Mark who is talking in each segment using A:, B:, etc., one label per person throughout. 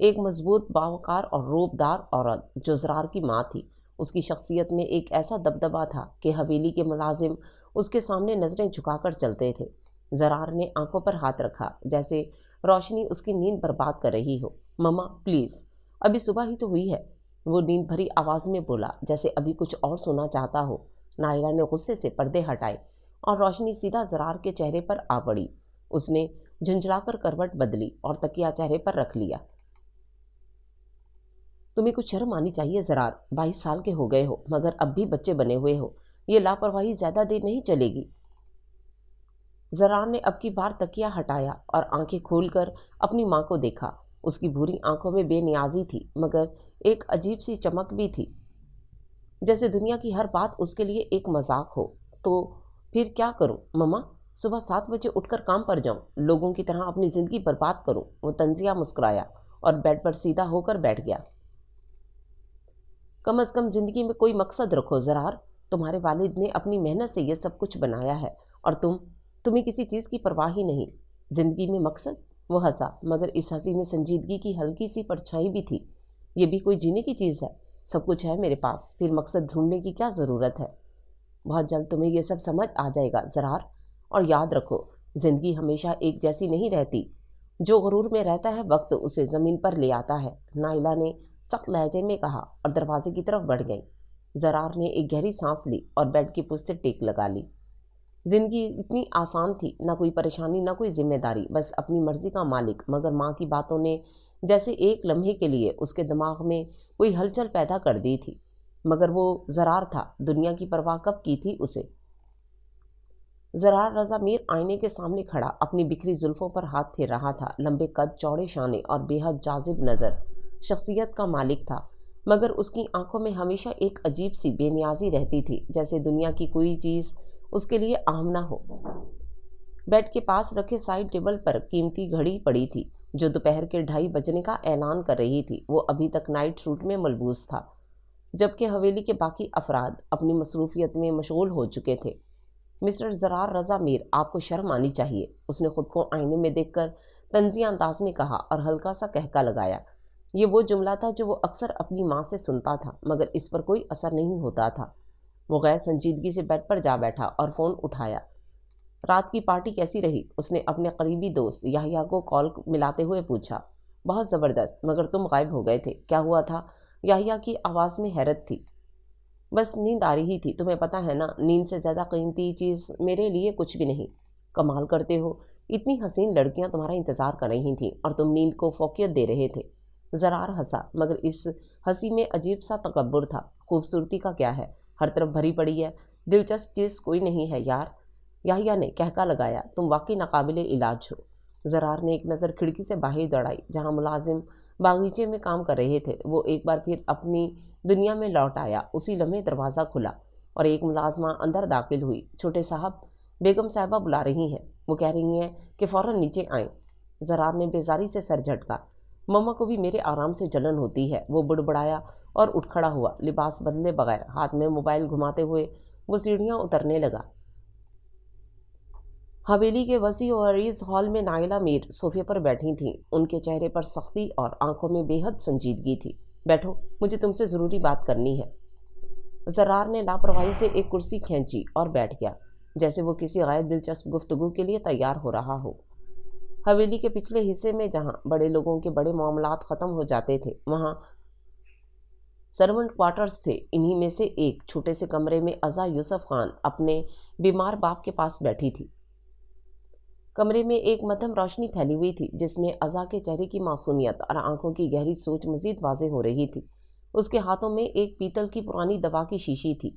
A: ایک مضبوط باوقار اور روبدار عورت جو زرار کی ماں تھی۔ اس کی شخصیت میں ایک ایسا دبدبا تھا کہ حویلی کے ملازم اس کے سامنے نظریں جھکا کر چلتے تھے۔ زرار نے آنکھوں پر ہاتھ رکھا جیسے روشنی اس کی نیند برباد کر رہی ہو۔ مما پلیز، ابھی صبح ہی تو ہوئی ہے، وہ نیند بھری آواز میں بولا جیسے ابھی کچھ اور سننا چاہتا ہو۔ نائلہ نے غصے سے پردے ہٹائے اور روشنی سیدھا زرار کے چہرے پر آ پڑی۔ اس نے جھنجھلا کر کروٹ بدلی اور تکیہ چہرے پر رکھ لیا۔ تمہیں کچھ شرم آنی چاہیے زرار، 22 سال کے ہو گئے ہو مگر اب بھی بچے بنے ہوئے ہو۔ یہ لاپرواہی زیادہ دیر نہیں چلے گی۔ زرار نے اب کی بار تکیہ ہٹایا اور آنکھیں کھول کر اپنی ماں کو دیکھا۔ اس کی بھوری آنکھوں میں بے نیازی تھی مگر ایک عجیب سی چمک بھی تھی، جیسے دنیا کی ہر بات اس کے لیے ایک مذاق ہو۔ تو پھر کیا کروں مما؟ صبح 7 بجے اٹھ کر کام پر جاؤں، لوگوں کی طرح اپنی زندگی برباد کروں؟ وہ طنزیہ مسکرایا اور بیڈ پر سیدھا ہو کر بیٹھ گیا۔ کم از کم زندگی میں کوئی مقصد رکھو زرار، تمہارے والد نے اپنی محنت سے یہ سب کچھ بنایا ہے اور تمہیں کسی چیز کی پرواہ ہی نہیں۔ زندگی میں مقصد؟ وہ ہنسا مگر اس ہنسی میں سنجیدگی کی ہلکی سی پرچھائی بھی تھی۔ یہ بھی کوئی جینے کی چیز ہے؟ سب کچھ ہے میرے پاس، پھر مقصد ڈھونڈنے کی کیا ضرورت ہے؟ بہت جلد تمہیں یہ سب سمجھ آ جائے گا زرار، اور یاد رکھو زندگی ہمیشہ ایک جیسی نہیں رہتی۔ جو غرور میں رہتا ہے وقت اسے زمین پر لے آتا ہے، نائلہ نے سخت لہجے میں کہا اور دروازے کی طرف بڑھ گئی۔ زرار نے ایک گہری سانس لی اور بیڈ کی پشت سے ٹیک لگا لی۔ زندگی اتنی آسان تھی، نہ کوئی پریشانی نہ کوئی ذمہ داری، بس اپنی مرضی کا مالک۔ مگر ماں کی باتوں نے جیسے ایک لمحے کے لیے اس کے دماغ میں کوئی ہلچل پیدا کر دی تھی۔ مگر وہ زرار تھا، دنیا کی پرواہ کب کی تھی اسے؟ زرار رضا میر آئینے کے سامنے کھڑا اپنی بکھری زلفوں پر ہاتھ پھیر رہا تھا۔ لمبے قد، چوڑے شانے اور بے حد جاذب نظر شخصیت کا مالک تھا، مگر اس کی آنکھوں میں ہمیشہ ایک عجیب سی بے نیازی رہتی تھی، جیسے دنیا کی کوئی چیز اس کے لیے اہم نہ ہو۔ بیڈ کے پاس رکھے سائیڈ ٹیبل پر قیمتی گھڑی پڑی تھی جو دوپہر کے 2:30 بجنے کا اعلان کر رہی تھی۔ وہ ابھی تک نائٹ سوٹ میں ملبوس تھا، جبکہ حویلی کے باقی افراد اپنی مصروفیت میں مشغول ہو چکے تھے۔ مسٹر زرار رضا میر، آپ کو شرم آنی چاہیے، اس نے خود کو آئینے میں دیکھ کر طنزیہ انداز میں کہا اور ہلکا سا قہقہ لگایا۔ یہ وہ جملہ تھا جو وہ اکثر اپنی ماں سے سنتا تھا مگر اس پر کوئی اثر نہیں ہوتا تھا۔ وہ غیر سنجیدگی سے بیڈ پر جا بیٹھا اور فون اٹھایا۔ رات کی پارٹی کیسی رہی؟ اس نے اپنے قریبی دوست یحییٰ کو کال ملاتے ہوئے پوچھا۔ بہت زبردست، مگر تم غائب ہو گئے تھے، کیا ہوا تھا؟ یحییٰ کی آواز میں حیرت تھی۔ بس نیند آ رہی تھی، تمہیں پتہ ہے نا، نیند سے زیادہ قیمتی چیز میرے لیے کچھ بھی نہیں۔ کمال کرتے ہو، اتنی حسین لڑکیاں تمہارا انتظار کر رہی تھیں اور تم نیند کو فوقیت دے رہے تھے۔ زرار ہنسا مگر اس ہنسی میں عجیب سا تکبر تھا۔ خوبصورتی کا کیا ہے، ہر طرف بھری پڑی ہے، دلچسپ چیز کوئی نہیں ہے یار۔ یحییٰ نے قہقہ لگایا، تم واقعی ناقابل علاج ہو۔ زرار نے ایک نظر کھڑکی سے باہر دوڑائی جہاں ملازم باغیچے میں کام کر رہے تھے۔ وہ ایک بار پھر اپنی دنیا میں لوٹ آیا۔ اسی لمحے دروازہ کھلا اور ایک ملازمہ اندر داخل ہوئی۔ چھوٹے صاحب، بیگم صاحبہ بلا رہی ہیں، وہ کہہ رہی ہیں کہ فوراً نیچے آئیں۔ زرار نے بیزاری سے سر جھٹکا۔ مما کو بھی میرے آرام سے جلن ہوتی ہے، وہ بڑبڑایا اور اٹھ کھڑا ہوا۔ لباس بدلے بغیر ہاتھ میں موبائل گھماتے ہوئے وہ سیڑھیاں اترنے لگا۔ حویلی کے وسیع و عریض ہال میں نائلہ میر صوفے پر بیٹھی تھیں۔ ان کے چہرے پر سختی اور آنکھوں میں بے حد سنجیدگی تھی۔ بیٹھو، مجھے تم سے ضروری بات کرنی ہے۔ زرار نے لاپرواہی سے ایک کرسی کھینچی اور بیٹھ گیا جیسے وہ کسی غیر دلچسپ گفتگو کے لیے تیار ہو رہا ہو۔ حویلی کے پچھلے حصے میں جہاں بڑے لوگوں کے بڑے معاملات ختم ہو جاتے تھے وہاں سرونٹ کوارٹرز تھے۔ انہی میں سے ایک چھوٹے سے کمرے میں ازا یوسف خان اپنے بیمار باپ کے پاس بیٹھی تھی۔ کمرے میں ایک مدھم روشنی پھیلی ہوئی تھی جس میں ازا کے چہرے کی معصومیت اور آنکھوں کی گہری سوچ مزید واضح ہو رہی تھی۔ اس کے ہاتھوں میں ایک پیتل کی پرانی دوا کی شیشی تھی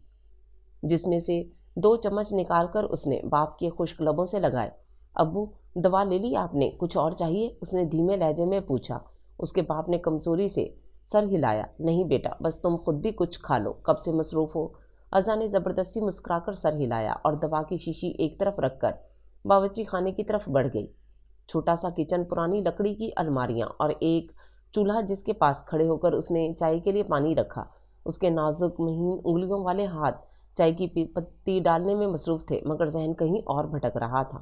A: جس میں سے 2 چمچ نکال کر اس نے باپ کے خشک لبوں سے لگائے۔ ابو، دوا لے لی آپ نے؟ کچھ اور چاہیے؟ اس نے دھیمے لہجے میں پوچھا۔ اس کے باپ نے کمزوری سے سر ہلایا۔ نہیں بیٹا، بس تم خود بھی کچھ کھا لو، کب سے مصروف ہو؟ ازا نے زبردستی مسکرا کر سر ہلایا اور دوا کی شیشی ایک طرف رکھ کر باورچی خانے کی طرف بڑھ گئی۔ چھوٹا سا کچن، پرانی لکڑی کی الماریاں اور ایک چولہا جس کے پاس کھڑے ہو کر اس نے چائے کے لیے پانی رکھا۔ اس کے نازک مہین انگلیوں والے ہاتھ چائے کی پتی ڈالنے میں مصروف تھے مگر ذہن کہیں اور بھٹک رہا تھا۔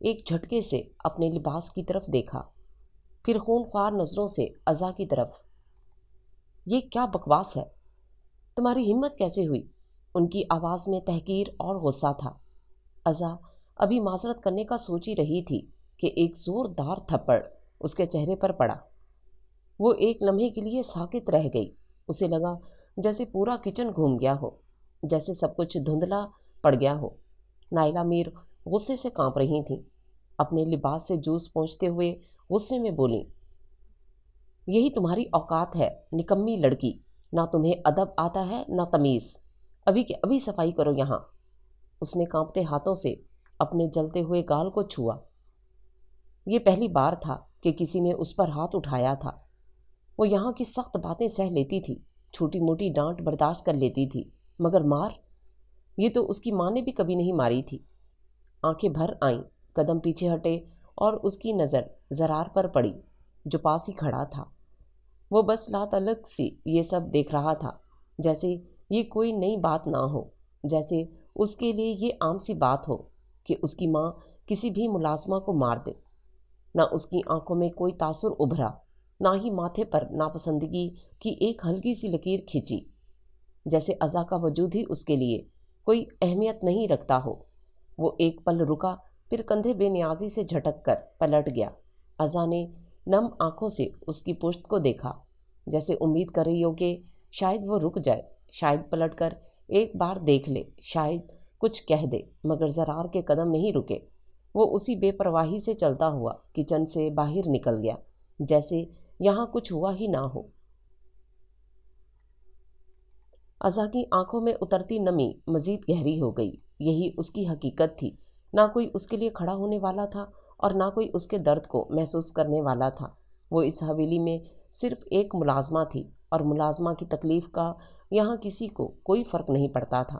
A: ایک جھٹکے سے اپنے لباس کی طرف دیکھا، پھر خونخوار نظروں سے عزا کی طرف۔ یہ کیا بکواس ہے؟ تمہاری ہمت کیسے ہوئی؟ ان کی آواز میں تحقیر اور غصہ تھا۔ عزا ابھی معذرت کرنے کا سوچ ہی رہی تھی کہ ایک زوردار تھپڑ اس کے چہرے پر پڑا۔ وہ ایک لمحے کے لیے ساکت رہ گئی۔ اسے لگا جیسے پورا کچن گھوم گیا ہو، جیسے سب کچھ دھندلا پڑ گیا ہو۔ نائلہ میر غصے سے کانپ رہی تھیں، اپنے لباس سے جوس پونچھتے ہوئے غصے میں بولیں، یہی تمہاری اوقات ہے نکمی لڑکی، نہ تمہیں ادب آتا ہے نہ تمیز، ابھی کہ ابھی صفائی کرو یہاں۔ اس نے کانپتے ہاتھوں سے اپنے جلتے ہوئے گال کو چھوا۔ یہ پہلی بار تھا کہ کسی نے اس پر ہاتھ اٹھایا تھا۔ وہ یہاں کی سخت باتیں سہ لیتی تھی، چھوٹی موٹی ڈانٹ برداشت کر لیتی تھی، مگر مار، یہ تو اس کی ماں نے بھی کبھی نہیں ماری تھی۔ آنکھیں بھر آئیں، قدم پیچھے ہٹے اور اس کی نظر زرار پر پڑی جو پاس ہی کھڑا تھا۔ وہ بس لاتعلق سی یہ سب دیکھ رہا تھا، جیسے یہ کوئی نئی بات نہ ہو، جیسے اس کے لیے یہ عام سی بات ہو کہ اس کی ماں کسی بھی ملازمہ کو مار دے۔ نہ اس کی آنکھوں میں کوئی تاثر ابھرا، نہ ہی ماتھے پر ناپسندگی کی ایک ہلکی سی لکیر کھینچی، جیسے عزا کا وجود ہی اس کے لیے کوئی اہمیت نہیں رکھتا ہو۔ وہ ایک پل رکا، پھر کندھے بے نیازی سے جھٹک کر پلٹ گیا۔ عزا نے نم آنکھوں سے اس کی پشت کو دیکھا، جیسے امید کر رہی ہو کہ شاید وہ رک جائے، شاید پلٹ کر ایک بار دیکھ لے، شاید کچھ کہہ دے، مگر زرار کے قدم نہیں رکے۔ وہ اسی بے پرواہی سے چلتا ہوا کچن سے باہر نکل گیا، جیسے یہاں کچھ ہوا ہی نہ ہو۔ عزا کی آنکھوں میں اترتی نمی مزید گہری ہو گئی۔ یہی اس کی حقیقت تھی، نہ کوئی اس کے لیے کھڑا ہونے والا تھا اور نہ کوئی اس کے درد کو محسوس کرنے والا تھا۔ وہ اس حویلی میں صرف ایک ملازمہ تھی، اور ملازمہ کی تکلیف کا یہاں کسی کو کوئی فرق نہیں پڑتا تھا۔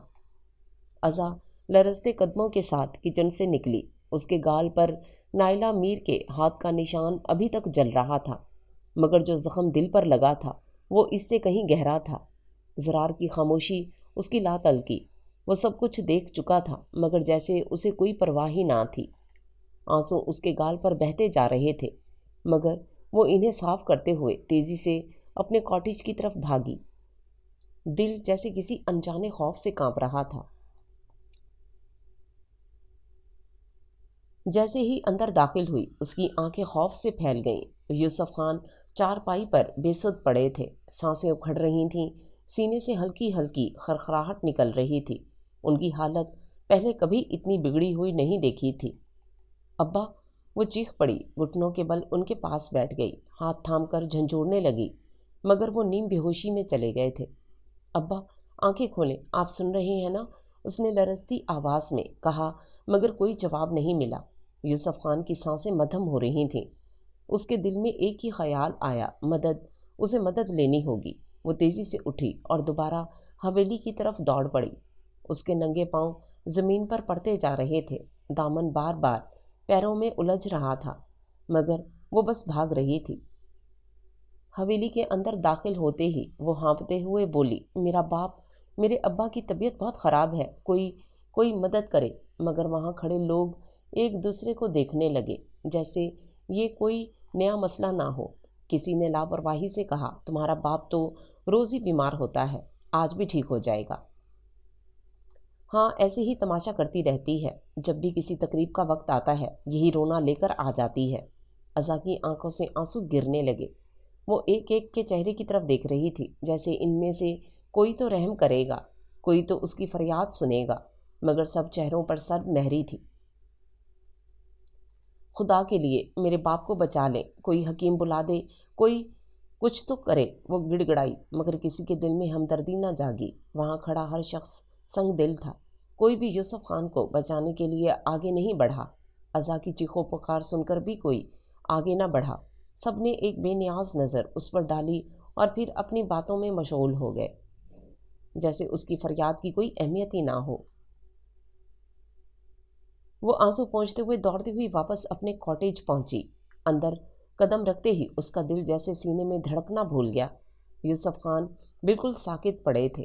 A: عزا لرزتے قدموں کے ساتھ کچن سے نکلی۔ اس کے گال پر نائلہ میر کے ہاتھ کا نشان ابھی تک جل رہا تھا، مگر جو زخم دل پر لگا تھا وہ اس سے کہیں گہرا تھا۔ زرار کی خاموشی، اس کی لاتعلقی، وہ سب کچھ دیکھ چکا تھا، مگر جیسے اسے کوئی پرواہ ہی نہ تھی۔ آنسو اس کے گال پر بہتے جا رہے تھے، مگر وہ انہیں صاف کرتے ہوئے تیزی سے اپنے کاٹیج کی طرف بھاگی۔ دل جیسے کسی انجانے خوف سے کانپ رہا تھا۔ جیسے ہی اندر داخل ہوئی، اس کی آنکھیں خوف سے پھیل گئیں۔ یوسف خان چارپائی پر بے سد پڑے تھے، سانسیں اکھڑ رہی تھیں، سینے سے ہلکی ہلکی خرخراہٹ نکل رہی تھی۔ ان کی حالت پہلے کبھی اتنی بگڑی ہوئی نہیں دیکھی تھی۔ ابا، وہ چیخ پڑی، گھٹنوں کے بل ان کے پاس بیٹھ گئی، ہاتھ تھام کر جھنجھوڑنے لگی، مگر وہ نیم بے ہوشی میں چلے گئے تھے۔ ابا، آنکھیں کھولیں، آپ سن رہے ہیں نا؟ اس نے لرزتی آواز میں کہا، مگر کوئی جواب نہیں ملا۔ یوسف خان کی سانسیں مدھم ہو رہی تھیں۔ اس کے دل میں ایک ہی خیال آیا، مدد، اسے مدد لینی ہوگی۔ وہ تیزی سے اٹھی اور دوبارہ حویلی کی طرف دوڑ پڑی۔ اس کے ننگے پاؤں زمین پر پڑتے جا رہے تھے، دامن بار بار پیروں میں الجھ رہا تھا، مگر وہ بس بھاگ رہی تھی۔ حویلی کے اندر داخل ہوتے ہی وہ ہانپتے ہوئے بولی، میرا باپ، میرے ابا کی طبیعت بہت خراب ہے، کوئی مدد کرے۔ مگر وہاں کھڑے لوگ ایک دوسرے کو دیکھنے لگے، جیسے یہ کوئی نیا مسئلہ نہ ہو۔ کسی نے لاپرواہی سے کہا، تمہارا باپ تو روز ہی بیمار ہوتا ہے، آج بھی ٹھیک ہو جائے گا۔ ہاں، ایسے ہی تماشا کرتی رہتی ہے، جب بھی کسی تقریب کا وقت آتا ہے یہی رونا لے کر آ جاتی ہے۔ عزا کی آنکھوں سے آنسو گرنے لگے۔ وہ ایک ایک کے چہرے کی طرف دیکھ رہی تھی، جیسے ان میں سے کوئی تو رحم کرے گا، کوئی تو اس کی فریاد سنے گا، مگر سب چہروں پر سرد مہری تھی۔ خدا کے لیے میرے باپ کو بچا لیں، کوئی حکیم بلا دے، کوئی کچھ تو کرے، وہ گڑ گڑائی، مگر کسی کے دل میں ہمدردی نہ جاگی۔ وہاں کھڑا ہر شخص سنگ دل تھا، کوئی بھی یوسف خان کو بچانے کے لیے آگے نہیں بڑھا۔ عزا کی چیخو پکار سن کر بھی کوئی آگے نہ بڑھا۔ سب نے ایک بے نیاز نظر اس پر ڈالی اور پھر اپنی باتوں میں مشغول ہو گئے، جیسے اس کی فریاد کی کوئی اہمیت ہی نہ ہو۔ وہ آنسو پہنچتے ہوئے دوڑتی ہوئی واپس اپنے کاٹیج پہنچی۔ اندر قدم رکھتے ہی اس کا دل جیسے سینے میں دھڑکنا بھول گیا۔ یوسف خان بالکل ساکت پڑے تھے۔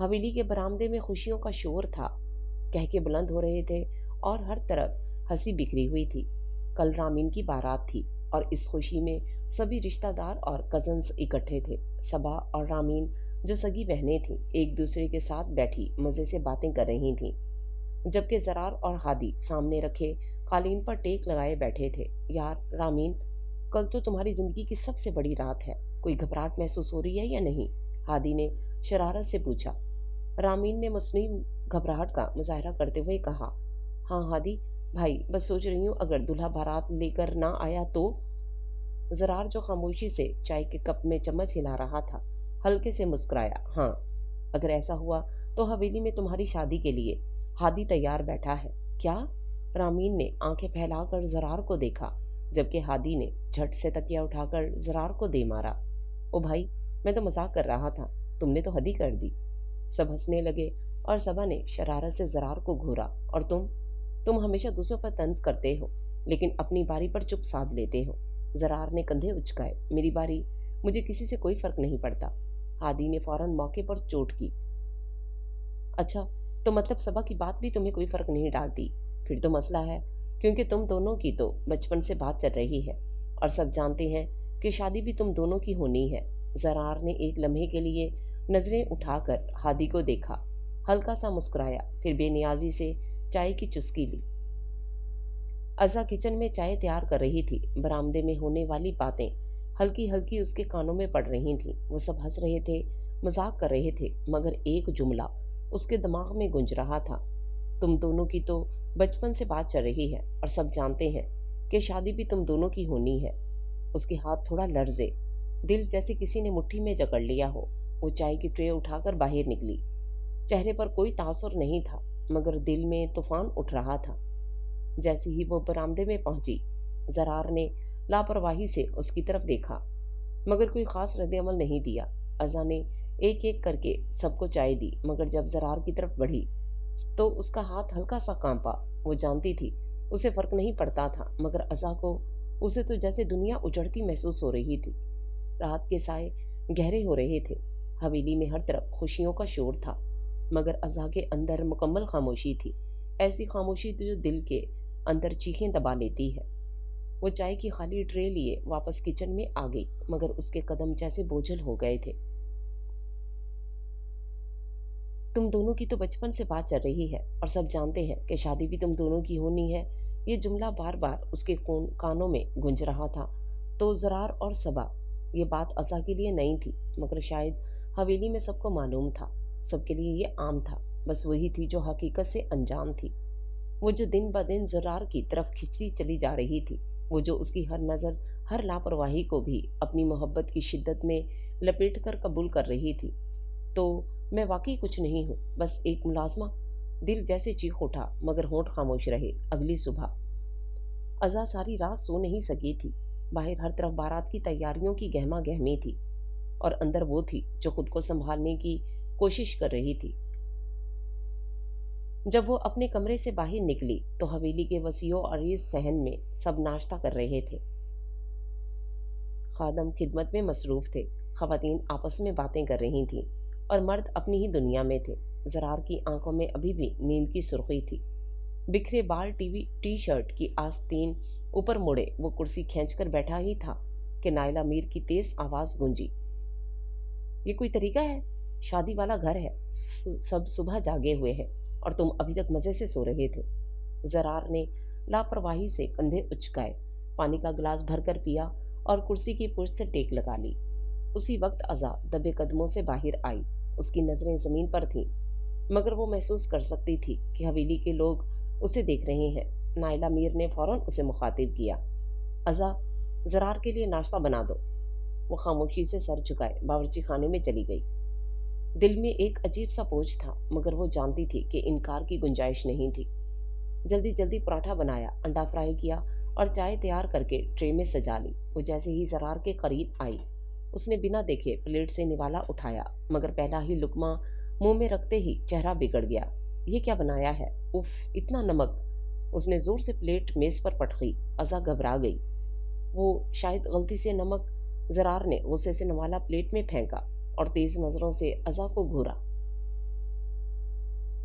A: حویلی کے برآمدے میں خوشیوں کا شور تھا، کہکے بلند ہو رہے تھے اور ہر طرف ہنسی بکھری ہوئی تھی۔ کل رامین کی بارات تھی اور اس خوشی میں سبھی رشتہ دار اور کزنز اکٹھے تھے۔ صبا اور رامین جو سگی بہنیں تھیں ایک دوسرے کے ساتھ بیٹھی مزے سے باتیں کر رہی تھیں، جبکہ زرار اور ہادی سامنے رکھے قالین پر ٹیک لگائے بیٹھے تھے۔ یار رامین، کل تو تمہاری زندگی کی سب سے بڑی رات ہے، کوئی گھبراہٹ محسوس ہو رہی ہے یا نہیں؟ ہادی نے شرارت سے پوچھا۔ رامین نے مصنوعی گھبراہٹ کا مظاہرہ کرتے ہوئے کہا، ہاں ہادی بھائی، بس سوچ رہی ہوں اگر دلہا بارات لے کر نہ آیا تو۔ زرار جو خاموشی سے چائے کے کپ میں چمچ ہلا رہا تھا ہلکے سے مسکرایا، ہاں اگر ایسا ہوا تو حویلی میں تمہاری شادی کے لیے ہادی تیار بیٹھا ہے۔ کیا؟ رامین نے آنکھیں پھیلا کر زرار کو دیکھا، جبکہ ہادی نے جھٹ سے تکیہ اٹھا کر زرار کو دے مارا۔ او بھائی، میں تو مذاق کر رہا تھا، تم نے تو حد ہی کر دی۔ سب ہنسنے لگے اور صبا نے شرارت سے زرار کو گھورا، اور تم ہمیشہ دوسروں پر طنز کرتے ہو لیکن اپنی باری پر چپ سادھ لیتے ہو۔ زرار نے کندھے اچکائے، میری باری، مجھے کسی سے کوئی فرق نہیں پڑتا۔ ہادی نے فوراً موقع پر چوٹ کی، اچھا تو مطلب صبا کی بات بھی تمہیں کوئی فرق نہیں ڈالتی؟ پھر تو مسئلہ ہے، کیونکہ تم دونوں کی تو بچپن سے بات چل رہی ہے اور سب جانتے ہیں کہ شادی بھی تم دونوں کی ہونی ہے۔ زرار نے ایک لمحے کے لیے نظریں اٹھا کر ہادی کو دیکھا، ہلکا سا مسکرایا، پھر بے نیازی سے چائے کی چسکی لی۔ ازا کچن میں چائے تیار کر رہی تھی، برآمدے میں ہونے والی باتیں ہلکی ہلکی اس کے کانوں میں پڑ رہی تھیں۔ وہ سب ہنس رہے تھے، مذاق کر رہے تھے، مگر ایک جملہ اس کے دماغ میں گونج رہا تھا، تم دونوں کی تو بچپن سے بات چل رہی ہے اور سب جانتے ہیں کہ شادی بھی تم دونوں کی ہونی ہے۔ اس کے ہاتھ تھوڑا لرزے، دل جیسے کسی نے مٹھی میں جکڑ لیا ہو۔ وہ چائے کی ٹرے اٹھا کر باہر نکلی، چہرے پر کوئی تاثر نہیں تھا مگر دل میں طوفان اٹھ رہا تھا۔ جیسے ہی وہ برآمدے میں پہنچی، زرار نے لاپرواہی سے اس کی طرف دیکھا مگر کوئی خاص رد عمل نہیں دیا۔ ازا نے ایک ایک کر کے سب کو چائے دی مگر جب زرار کی طرف بڑھی تو اس کا ہاتھ ہلکا سا کانپا۔ وہ جانتی تھی اسے فرق نہیں پڑتا تھا مگر ازا کو اسے تو جیسے دنیا اجڑتی محسوس ہو رہی تھی۔ رات کے سائے گہرے ہو رہے تھے، حویلی میں ہر طرف خوشیوں کا شور تھا مگر ازا کے اندر مکمل خاموشی تھی، ایسی خاموشی جو دل کے اندر چیخیں دبا لیتی ہے۔ وہ چائے کی خالی ٹرے لیے واپس کچن میں آ گئی مگر اس کے قدم جیسے بوجھل ہو گئے تھے۔ تم دونوں کی تو بچپن سے بات چل رہی ہے اور سب جانتے ہیں کہ شادی بھی تم دونوں کی ہونی ہے، یہ جملہ بار بار اس کے کانوں میں گونج رہا تھا۔ تو زرار اور صبا، یہ بات ازا کے لیے نہیں تھی مگر شاید حویلی میں سب کو معلوم تھا، سب کے لیے یہ عام تھا، بس وہی تھی جو حقیقت سے انجان تھی، وہ جو دن بدن زرار کی طرف کھینچتی چلی جا رہی تھی، وہ جو اس کی ہر نظر، ہر لاپرواہی کو بھی اپنی محبت کی شدت میں لپیٹ کر قبول کر رہی تھی۔ تو میں واقعی کچھ نہیں ہوں، بس ایک ملازمہ۔ دل جیسے چیخ اٹھا مگر ہونٹ خاموش رہے۔ اگلی صبح ازا ساری رات سو نہیں سکی تھی، باہر ہر طرف بارات کی تیاریوں کی گہما گہمی تھی اور اندر وہ تھی جو خود کو سنبھالنے کی کوشش کر رہی تھی۔ جب وہ اپنے کمرے سے باہر نکلی تو حویلی کے وسیع و عریض صحن میں سب ناشتہ کر رہے تھے، خادم خدمت میں مصروف تھے، خواتین آپس میں باتیں کر رہی تھیں اور مرد اپنی ہی دنیا میں تھے۔ زرار کی آنکھوں میں ابھی بھی نیند کی سرخی تھی، بکھرے بال ٹی شرٹ کی آستین اوپر مڑے وہ کرسی کھینچ کر بیٹھا ہی تھا کہ نائلہ میر کی تیز آواز گونجی، یہ کوئی طریقہ ہے؟ شادی والا گھر ہے، سب صبح جاگے ہوئے ہیں اور تم ابھی تک مزے سے سو رہے تھے۔ زرار نے لاپرواہی سے کندھے اچکائے، پانی کا گلاس بھر کر پیا اور کرسی کی پشت سے ٹیک لگا لی۔ اسی وقت ازا دبے قدموں سے باہر آئی، اس کی نظریں زمین پر تھیں مگر وہ محسوس کر سکتی تھی کہ حویلی کے لوگ اسے دیکھ رہے ہیں۔ نائلہ میر نے فوراً اسے مخاطب کیا، ازا زرار کے لیے ناشتہ بنا دو۔ وہ خاموشی سے سر جھکائے باورچی خانے میں چلی گئی۔ دل میں ایک عجیب سا بوجھ تھا مگر وہ جانتی تھی کہ انکار کی گنجائش نہیں تھی۔ جلدی جلدی پراٹھا بنایا، انڈا فرائی کیا اور چائے تیار کر کے ٹرے میں سجا لی۔ وہ جیسے ہی زرار کے قریب آئی اس نے بنا دیکھے پلیٹ سے نوالا اٹھایا مگر پہلا ہی لقمہ منہ میں رکھتے ہی چہرہ بگڑ گیا۔ یہ کیا بنایا ہے؟ اف، اتنا نمک! اس نے زور سے پلیٹ میز پر پٹکی۔ ازا گھبرا گئی، وہ شاید غلطی سے نمک۔ زرار نے غصے سے نوالا پلیٹ میں پھینکا اور تیز نظروں سے ازا کو گھورا۔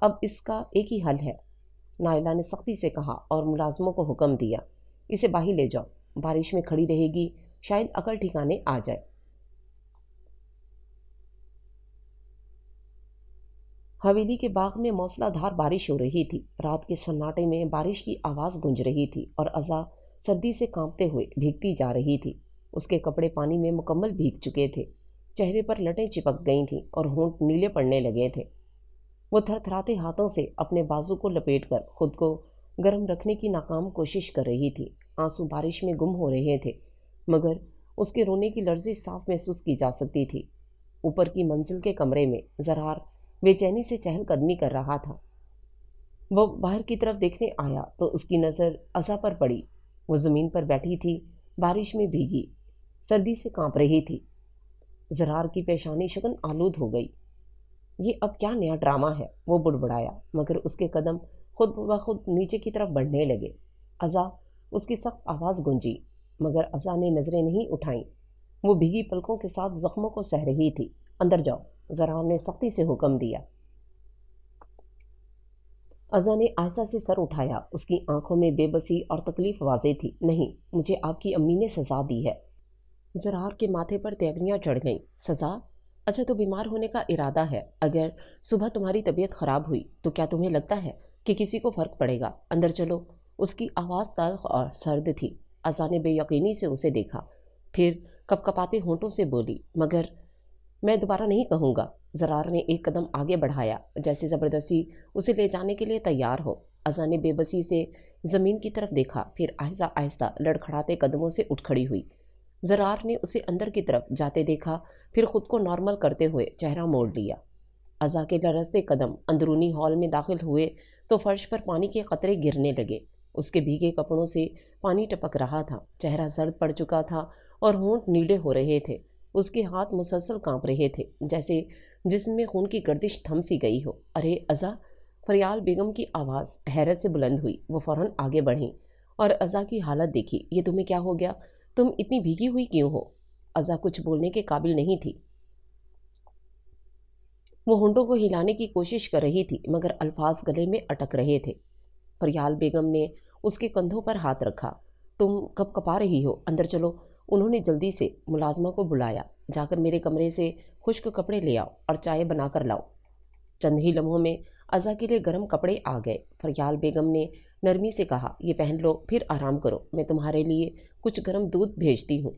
A: اب اس کا ایک ہی حل ہے، نائلہ نے سختی سے کہا اور ملازموں کو حکم دیا، اسے باہر لے جاؤ، بارش میں کھڑی رہے گی، شاید عقل ٹھکانے آ جائے۔ حویلی کے باغ میں موسلا دھار بارش ہو رہی تھی۔ رات کے سناٹے میں بارش کی آواز گونج رہی تھی اور اذا سردی سے کانپتے ہوئے بھیگتی جا رہی تھی۔ اس کے کپڑے پانی میں مکمل بھیگ چکے تھے، چہرے پر لٹیں چپک گئی تھیں اور ہونٹ نیلے پڑنے لگے تھے۔ وہ تھر تھراتے ہاتھوں سے اپنے بازو کو لپیٹ کر خود کو گرم رکھنے کی ناکام کوشش کر رہی تھی۔ آنسو بارش میں گم ہو رہے تھے، مگر اس کے رونے کی لرزیں صاف محسوس کی جا سکتی تھی۔ اوپر کی منزل کے کمرے میں زرار بے چینی سے چہل قدمی کر رہا تھا۔ وہ باہر کی طرف دیکھنے آیا تو اس کی نظر اذا پر پڑی۔ وہ زمین پر بیٹھی تھی، بارش میں بھیگی، سردی سے کانپ رہی تھی۔ زرار کی پیشانی شگن آلود ہو گئی۔ یہ اب کیا نیا ڈرامہ ہے، وہ بڑبڑایا، مگر اس کے قدم خود بخود نیچے کی طرف بڑھنے لگے۔ اذا، اس کی سخت آواز گونجی، مگر اذا نے نظریں نہیں اٹھائیں۔ وہ بھیگی پلکوں کے ساتھ زخموں کو سہ رہی تھی۔ اندر جاؤ، زرار نے سختی سے حکم دیا۔ اذا نے آہستہ سے سر اٹھایا، اس کی آنکھوں میں بے بسی اور تکلیف واضح تھی۔ نہیں، مجھے آپ کی امی نے سزا دی ہے۔ زرار کے ماتھے پر تیوریاں چڑھ گئیں۔ سزا؟ اچھا، تو بیمار ہونے کا ارادہ ہے۔ اگر صبح تمہاری طبیعت خراب ہوئی تو کیا تمہیں لگتا ہے کہ کسی کو فرق پڑے گا؟ اندر چلو۔ اس کی آواز تلخ اور سرد تھی۔ اذا نے بے یقینی سے اسے دیکھا، پھر کپ کپاتے ہونٹوں سے بولی، مگر میں دوبارہ نہیں کہوں گا۔ زرار نے ایک قدم آگے بڑھایا، جیسے زبردستی اسے لے جانے کے لیے تیار ہو۔ اذا نے بے بسی سے زمین کی طرف دیکھا، پھر آہستہ آہستہ لڑکھڑاتے قدموں سے اٹھ کھڑی ہوئی۔ زرار نے اسے اندر کی طرف جاتے دیکھا، پھر خود کو نارمل کرتے ہوئے چہرہ موڑ لیا۔ اذا کے لرزتے قدم اندرونی ہال میں داخل ہوئے تو فرش پر پانی کے قطرے گرنے لگے۔ اس کے بھیگے کپڑوں سے پانی ٹپک رہا تھا، چہرہ زرد پڑ چکا تھا اور ہونٹ نیلے ہو رہے تھے۔ اس کے ہاتھ مسلسل کانپ رہے تھے، جیسے جسم میں خون کی گردش تھم سی گئی ہو۔ ارے اذا! فریال بیگم کی آواز حیرت سے بلند ہوئی۔ وہ فوراً آگے بڑھیں اور اذا کی حالت دیکھی۔ یہ تمہیں کیا ہو گیا؟ تم اتنی بھیگی ہوئی کیوں ہو؟ اذا کچھ بولنے کے قابل نہیں تھی۔ وہ ہونٹوں کو ہلانے کی کوشش کر رہی تھی، مگر الفاظ گلے میں اٹک رہے تھے۔ فریال بیگم نے اس کے کندھوں پر ہاتھ رکھا۔ تم کب کپا رہی ہو؟ اندر چلو۔ انہوں نے جلدی سے ملازمہ کو بلایا، جا کر میرے کمرے سے خشک کپڑے لے آؤ اور چائے بنا کر لاؤ۔ چند ہی لمحوں میں اذا کے لیے گرم کپڑے آ گئے۔ فریال بیگم نے نرمی سے کہا، یہ پہن لو، پھر آرام کرو، میں تمہارے لیے کچھ گرم دودھ بھیجتی ہوں۔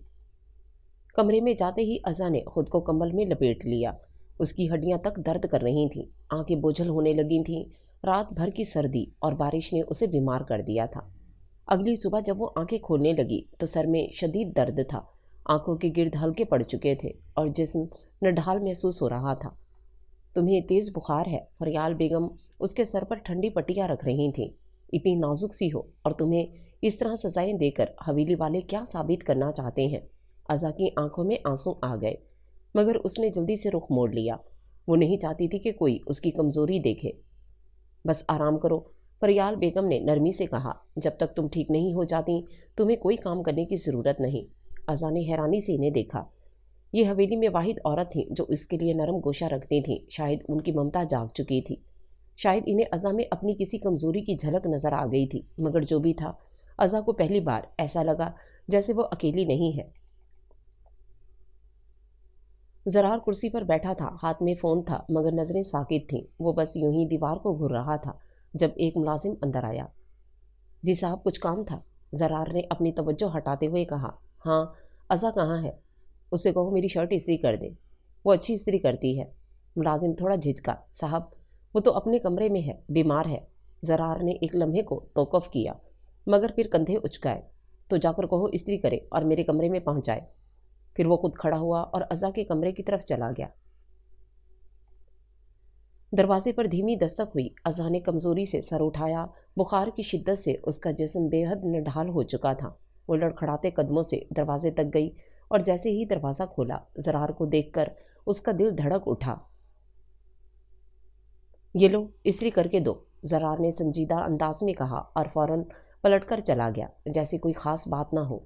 A: کمرے میں جاتے ہی اذا نے خود کو کمبل میں لپیٹ لیا۔ اس کی ہڈیاں تک درد کر رہی تھیں، آنکھیں بوجھل ہونے لگی تھیں۔ رات بھر کی سردی اور بارش نے اسے بیمار کر دیا تھا۔ اگلی صبح جب وہ آنکھیں کھولنے لگی تو سر میں شدید درد تھا، آنکھوں کے گرد ہلکے پڑ چکے تھے اور جسم نڈھال محسوس ہو رہا تھا۔ تمہیں تیز بخار ہے، فریال بیگم اس کے سر پر ٹھنڈی پٹیاں رکھ رہی تھیں۔ اتنی نازک سی ہو اور تمہیں اس طرح سزائیں دے کر حویلی والے کیا ثابت کرنا چاہتے ہیں؟ اذا کی آنکھوں میں آنسو آ گئے، مگر اس نے جلدی سے رخ موڑ لیا۔ وہ نہیں چاہتی تھی کہ کوئی اس کی کمزوری دیکھے۔ بس آرام کرو، فریال بیگم نے نرمی سے کہا، جب تک تم ٹھیک نہیں ہو جاتی تمہیں کوئی کام کرنے کی ضرورت نہیں۔ اذا نے حیرانی سے انہیں دیکھا۔ یہ حویلی میں واحد عورت تھیں جو اس کے لیے نرم گوشہ رکھتی تھیں۔ شاید ان کی ممتا جاگ چکی تھی، شاید انہیں اذا میں اپنی کسی کمزوری کی جھلک نظر آ گئی تھی، مگر جو بھی تھا، اذا کو پہلی بار ایسا لگا جیسے وہ اکیلی نہیں ہے۔ زرار کرسی پر بیٹھا تھا، ہاتھ میں فون تھا، مگر نظریں ساکت تھیں۔ وہ بس یوں ہی دیوار کو گھور رہا تھا جب ایک ملازم اندر آیا۔ جی صاحب، کچھ کام تھا؟ زرار نے اپنی توجہ ہٹاتے ہوئے کہا۔ ہاں، اذا کہاں ہے؟ اسے کہو میری شرٹ استری کر دے، وہ اچھی استری کرتی ہے۔ ملازم تھوڑا جھجکا۔ صاحب، وہ تو اپنے کمرے میں ہے، بیمار ہے۔ زرار نے ایک لمحے کو توقف کیا، مگر پھر کندھے اچکائے۔ تو جا کر کہو استری کرے اور میرے کمرے میں پہنچائے۔ پھر وہ خود کھڑا ہوا اور اذا کے کمرے کی طرف چلا گیا۔ دروازے پر دھیمی دستک ہوئی۔ اذا نے کمزوری سے سر اٹھایا، بخار کی شدت سے اس کا جسم بے حد نڈھال ہو چکا تھا۔ وہ لڑکھڑاتے قدموں سے دروازے تک گئی اور جیسے ہی دروازہ کھولا، زرار کو دیکھ کر اس کا دل دھڑک اٹھا۔ یہ لو، استری کر کے دو، زرار نے سنجیدہ انداز میں کہا اور فوراً پلٹ کر چلا گیا، جیسے کوئی خاص بات نہ ہو۔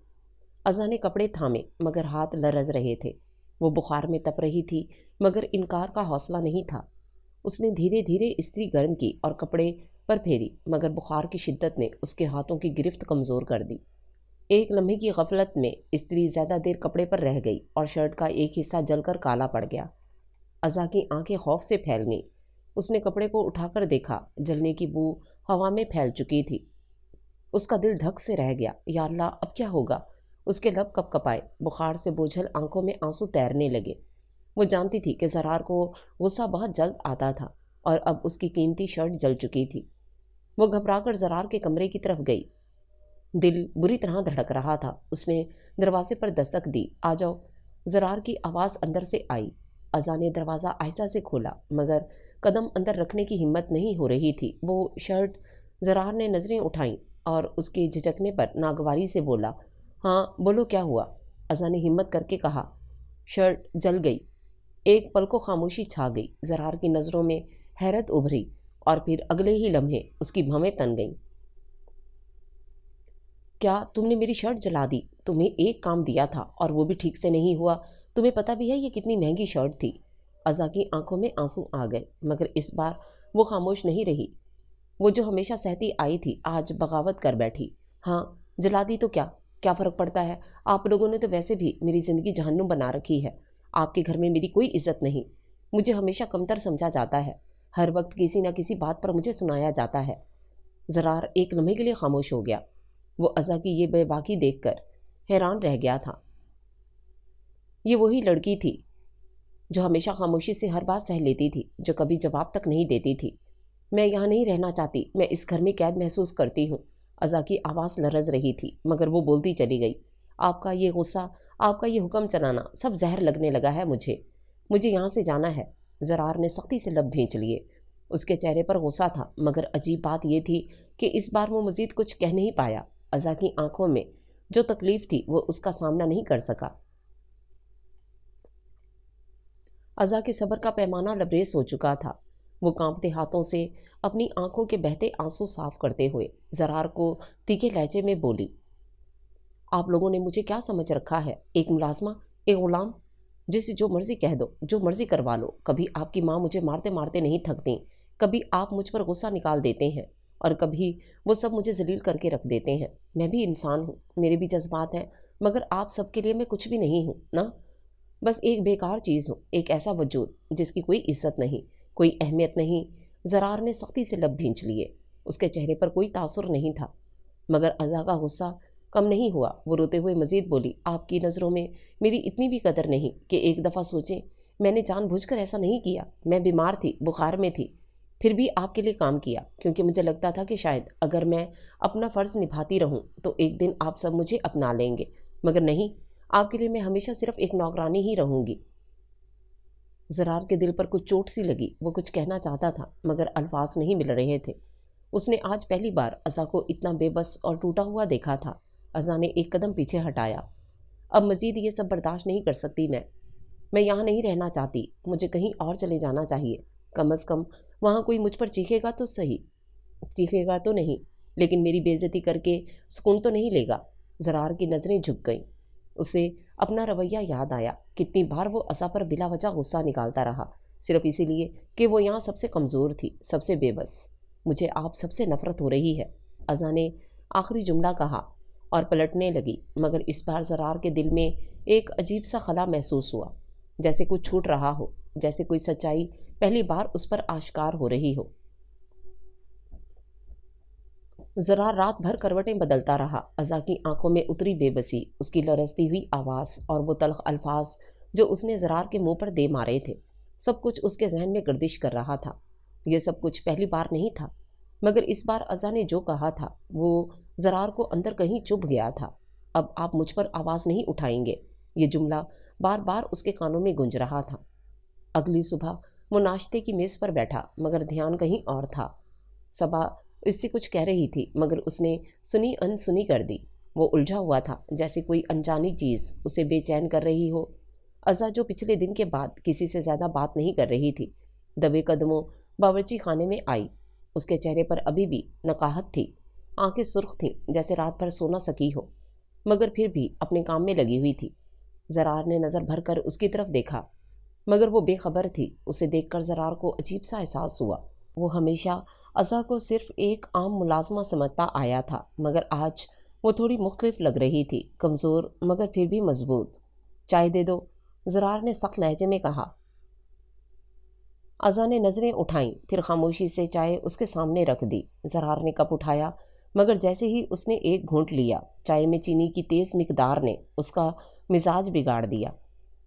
A: اذا نے کپڑے تھامے، مگر ہاتھ لرز رہے تھے۔ وہ بخار میں تپ رہی تھی، مگر انکار کا حوصلہ نہیں تھا۔ اس نے دھیرے دھیرے استری گرم کی اور کپڑے پر پھیری، مگر بخار کی شدت نے اس کے ہاتھوں کی گرفت کمزور کر دی۔ ایک لمحے کی غفلت میں استری زیادہ دیر کپڑے پر رہ گئی اور شرٹ کا ایک حصہ جل کر کالا پڑ گیا۔ ازا کی آنکھیں خوف سے پھیل گئیں۔ اس نے کپڑے کو اٹھا کر دیکھا، جلنے کی بو ہوا میں پھیل چکی تھی۔ اس کا دل دھک سے رہ گیا۔ یا اللہ، اب کیا ہوگا؟ اس کے لب کپ کپائے، بخار سے بوجھل آنکھوں میں آنسو تیرنے لگے۔ وہ جانتی تھی کہ زرار کو غصہ بہت جلد آتا تھا اور اب اس کی قیمتی شرٹ جل چکی تھی۔ وہ گھبرا کر زرار کے کمرے کی طرف گئی۔ دل بری طرح دھڑک رہا تھا۔ اس نے دروازے پر دستک دی۔ آ جاؤ، زرار کی آواز اندر سے آئی۔ ازا نے دروازہ آہستہ سے کھولا، مگر قدم اندر رکھنے کی ہمت نہیں ہو رہی تھی۔ وہ شرٹ زرار نے نظریں اٹھائیں اور اس کے جھجکنے پر ناگواری سے بولا، ہاں بولو کیا ہوا؟ ازا نے ہمت کر کے کہا، شرٹ جل گئی۔ ایک پل کو خاموشی چھا گئی۔ زرار کی نظروں میں حیرت ابھری اور پھر اگلے ہی لمحے اس کی بھویں تن گئیں۔ کیا تم نے میری شرٹ جلا دی؟ تمہیں ایک کام دیا تھا اور وہ بھی ٹھیک سے نہیں ہوا۔ تمہیں پتہ بھی ہے یہ کتنی مہنگی شرٹ تھی۔ ازا کی آنکھوں میں آنسو آ گئے، مگر اس بار وہ خاموش نہیں رہی۔ وہ جو ہمیشہ سہتی آئی تھی آج بغاوت کر بیٹھی۔ ہاں جلا دی تو کیا فرق پڑتا ہے؟ آپ لوگوں نے تو ویسے بھی میری زندگی جہنم بنا رکھی ہے۔ آپ کے گھر میں میری کوئی عزت نہیں۔ مجھے ہمیشہ کمتر سمجھا جاتا ہے۔ ہر وقت کسی نہ کسی بات پر مجھے سنایا جاتا ہے۔ زرار ایک لمحے کے لیے خاموش ہو گیا۔ وہ ازا کی یہ بے باکی دیکھ کر حیران رہ گیا تھا۔ یہ وہی لڑکی تھی جو ہمیشہ خاموشی سے ہر بات سہ لیتی تھی، جو کبھی جواب تک نہیں دیتی تھی۔ میں یہاں نہیں رہنا چاہتی، میں اس گھر میں قید محسوس کرتی ہوں۔ ازا کی آواز لرز رہی تھی، مگر وہ بولتی چلی گئی، آپ کا یہ غصہ، آپ کا یہ حکم چلانا سب زہر لگنے لگا ہے مجھے یہاں سے جانا ہے۔ زرار نے سختی سے لب بھینچ لیے۔ اس کے چہرے پر غصہ تھا، مگر عجیب بات یہ تھی کہ اس بار وہ مزید کچھ کہہ نہیں پایا۔ ازا کی آنکھوں میں جو تکلیف تھی وہ اس کا سامنا نہیں کر سکا۔ ازا کے صبر کا پیمانہ لبریز ہو چکا تھا۔ وہ کانپتے ہاتھوں سے اپنی آنکھوں کے بہتے آنسو صاف کرتے ہوئے زرار کو تیکھے لہجے میں بولی، آپ لوگوں نے مجھے کیا سمجھ رکھا ہے؟ ایک ملازمہ، ایک غلام، جسے جو مرضی کہہ دو، جو مرضی کروا لو۔ کبھی آپ کی ماں مجھے مارتے مارتے نہیں تھکتی، کبھی آپ مجھ پر غصہ نکال دیتے ہیں اور کبھی وہ سب مجھے ذلیل کر کے رکھ دیتے ہیں۔ میں بھی انسان ہوں، میرے بھی جذبات ہیں، مگر آپ سب کے لیے میں کچھ بھی نہیں ہوں نا، بس ایک بیکار چیز ہوں، ایک ایسا وجود جس کی کوئی عزت نہیں، کوئی اہمیت نہیں۔ زرار نے سختی سے لب بھینچ لیے۔ اس کے چہرے پر کوئی تاثر نہیں تھا، مگر ازا کا غصہ کم نہیں ہوا۔ وہ روتے ہوئے مزید بولی، آپ کی نظروں میں میری اتنی بھی قدر نہیں کہ ایک دفعہ سوچیں؟ میں نے جان بوجھ کر ایسا نہیں کیا۔ میں بیمار تھی، بخار میں تھی، پھر بھی آپ کے لیے کام کیا، کیونکہ مجھے لگتا تھا کہ شاید اگر میں اپنا فرض نبھاتی رہوں تو ایک دن آپ سب مجھے اپنا لیں گے، مگر نہیں، آپ کے لیے میں ہمیشہ صرف ایک نوکرانی ہی رہوں گی۔ زرار کے دل پر کچھ چوٹ سی لگی۔ وہ کچھ کہنا چاہتا تھا، مگر الفاظ نہیں مل رہے تھے۔ اس نے آج پہلی بار ازا کو اتنا بے بس اور ٹوٹا ہوا دیکھا تھا۔ ازا نے ایک قدم پیچھے ہٹایا۔ اب مزید یہ سب برداشت نہیں کر سکتی میں یہاں نہیں رہنا چاہتی، مجھے کہیں اور چلے جانا چاہیے۔ کم از کم وہاں کوئی مجھ پر چیخے گا تو صحیح، چیخے گا تو نہیں، لیکن میری بے عزتی کر کے سکون تو نہیں لے گا۔ زرار کی نظریں جھک گئیں۔ اسے اپنا رویہ یاد آیا۔ کتنی بار وہ ازا پر بلا وجہ غصہ نکالتا رہا، صرف اسی لیے کہ وہ یہاں سب سے کمزور تھی، سب سے بے بس۔ مجھے آپ سب سے نفرت ہو رہی ہے، ازا نے آخری جملہ کہا اور پلٹنے لگی، مگر اس بار زرار کے دل میں ایک عجیب سا خلا محسوس ہوا، جیسے کچھ چھوٹ رہا ہو، جیسے کوئی سچائی پہلی بار اس پر آشکار ہو رہی ہو۔ زرار رات بھر کروٹیں بدلتا رہا۔ ازا کی آنکھوں میں اتری بے بسی، اس کی لرزتی ہوئی آواز اور وہ تلخ الفاظ جو اس نے زرار کے منہ پر دے مارے تھے، سب کچھ اس کے ذہن میں گردش کر رہا تھا۔ یہ سب کچھ پہلی بار نہیں تھا، مگر اس بار ازا نے جو کہا تھا وہ زرار کو اندر کہیں چبھ گیا تھا۔ اب آپ مجھ پر آواز نہیں اٹھائیں گے، یہ جملہ بار بار اس کے کانوں میں گونج رہا تھا۔ اگلی صبح وہ ناشتے کی میز پر بیٹھا، مگر دھیان کہیں اور تھا۔ صبا اس سے کچھ کہہ رہی تھی، مگر اس نے سنی ان سنی کر دی۔ وہ الجھا ہوا تھا، جیسے کوئی انجانی چیز اسے بے چین کر رہی ہو۔ ازا جو پچھلے دن کے بعد کسی سے زیادہ بات نہیں کر رہی تھی، دبے قدموں باورچی خانے میں آئی۔ اس کے چہرے پر ابھی بھی نقاہت تھی، آنکھیں سرخ تھیں جیسے رات بھر سو نہ سکی ہو، مگر پھر بھی اپنے کام میں لگی ہوئی تھی۔ زرار نے نظر بھر کر اس کی طرف دیکھا۔ مگر وہ بے خبر تھی۔ اسے دیکھ کر زرار کو عجیب سا احساس ہوا۔ وہ ہمیشہ عزا کو صرف ایک عام ملازمہ سمجھتا آیا تھا، مگر آج وہ تھوڑی مختلف لگ رہی تھی، کمزور مگر پھر بھی مضبوط۔ چائے دے دو، زرار نے سخت لہجے میں کہا۔ عزا نے نظریں اٹھائیں، پھر خاموشی سے چائے اس کے سامنے رکھ دی۔ زرار نے کپ اٹھایا، مگر جیسے ہی اس نے ایک گھونٹ لیا، چائے میں چینی کی تیز مقدار نے اس کا مزاج بگاڑ دیا۔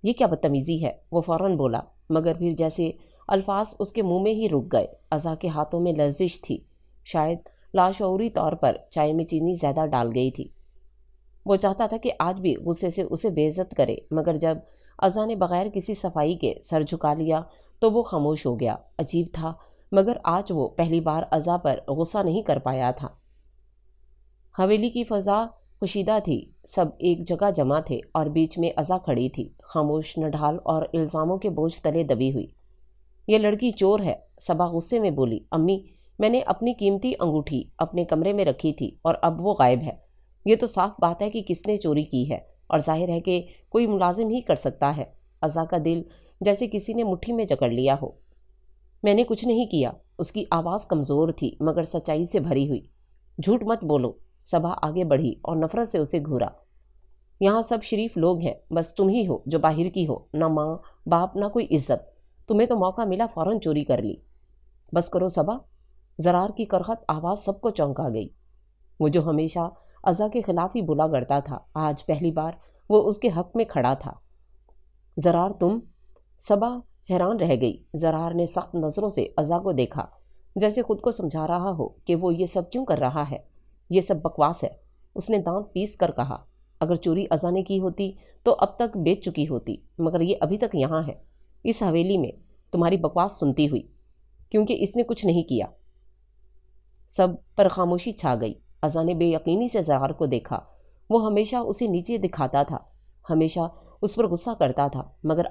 A: یہ کیا بدتمیزی ہے، وہ فوراً بولا، مگر پھر جیسے الفاظ اس کے منہ میں ہی رک گئے۔ عزا کے ہاتھوں میں لرزش تھی، شاید لاشعوری طور پر چائے میں چینی زیادہ ڈال گئی تھی۔ وہ چاہتا تھا کہ آج بھی غصے سے اسے بے عزت کرے، مگر جب عزا نے بغیر کسی صفائی کے سر جھکا لیا تو وہ خاموش ہو گیا۔ عجیب تھا، مگر آج وہ پہلی بار عزا پر غصہ نہیں کر پایا تھا۔ حویلی کی فضا کشیدہ تھی، سب ایک جگہ جمع تھے اور بیچ میں عزا کھڑی تھی، خاموش، نڈھال اور الزاموں کے بوجھ تلے دبی ہوئی۔ یہ لڑکی چور ہے، صبا غصے میں بولی۔ امی، میں نے اپنی قیمتی انگوٹھی اپنے کمرے میں رکھی تھی اور اب وہ غائب ہے۔ یہ تو صاف بات ہے کہ کس نے چوری کی ہے، اور ظاہر ہے کہ کوئی ملازم ہی کر سکتا ہے۔ عزا کا دل جیسے کسی نے مٹھی میں جکڑ لیا ہو۔ میں نے کچھ نہیں کیا، اس کی آواز کمزور تھی مگر سچائی سے بھری ہوئی۔ جھوٹ مت بولو، صبا آگے بڑھی اور نفرت سے اسے گھورا۔ یہاں سب شریف لوگ ہیں، بس تم ہی ہو جو باہر کی ہو، نہ ماں باپ نہ کوئی عزت۔ تمہیں تو موقع ملا فوراً چوری کر لی۔ بس کرو صبا، زرار کی کرخت آواز سب کو چونکا گئی۔ وہ جو ہمیشہ عزا کے خلاف ہی بولا کرتا تھا، آج پہلی بار وہ اس کے حق میں کھڑا تھا۔ زرار تم؟ صبا حیران رہ گئی۔ زرار نے سخت نظروں سے عزا کو دیکھا، جیسے خود کو سمجھا رہا ہو کہ وہ یہ سب کیوں کر رہا ہے۔ یہ سب بکواس ہے، اس نے دانت پیس کر کہا۔ اگر چوری عزا نے کی ہوتی تو اب تک بیچ چکی ہوتی، مگر یہ ابھی تک یہاں ہے، اس حویلی میں، تمہاری بکواس سنتی ہوئی، کیونکہ اس نے کچھ نہیں کیا۔ سب پر خاموشی چھا گئی۔ عزا نے بے یقینی سے زرار کو دیکھا۔ وہ ہمیشہ اسے نیچے دکھاتا تھا، ہمیشہ اس پر غصہ کرتا تھا، مگر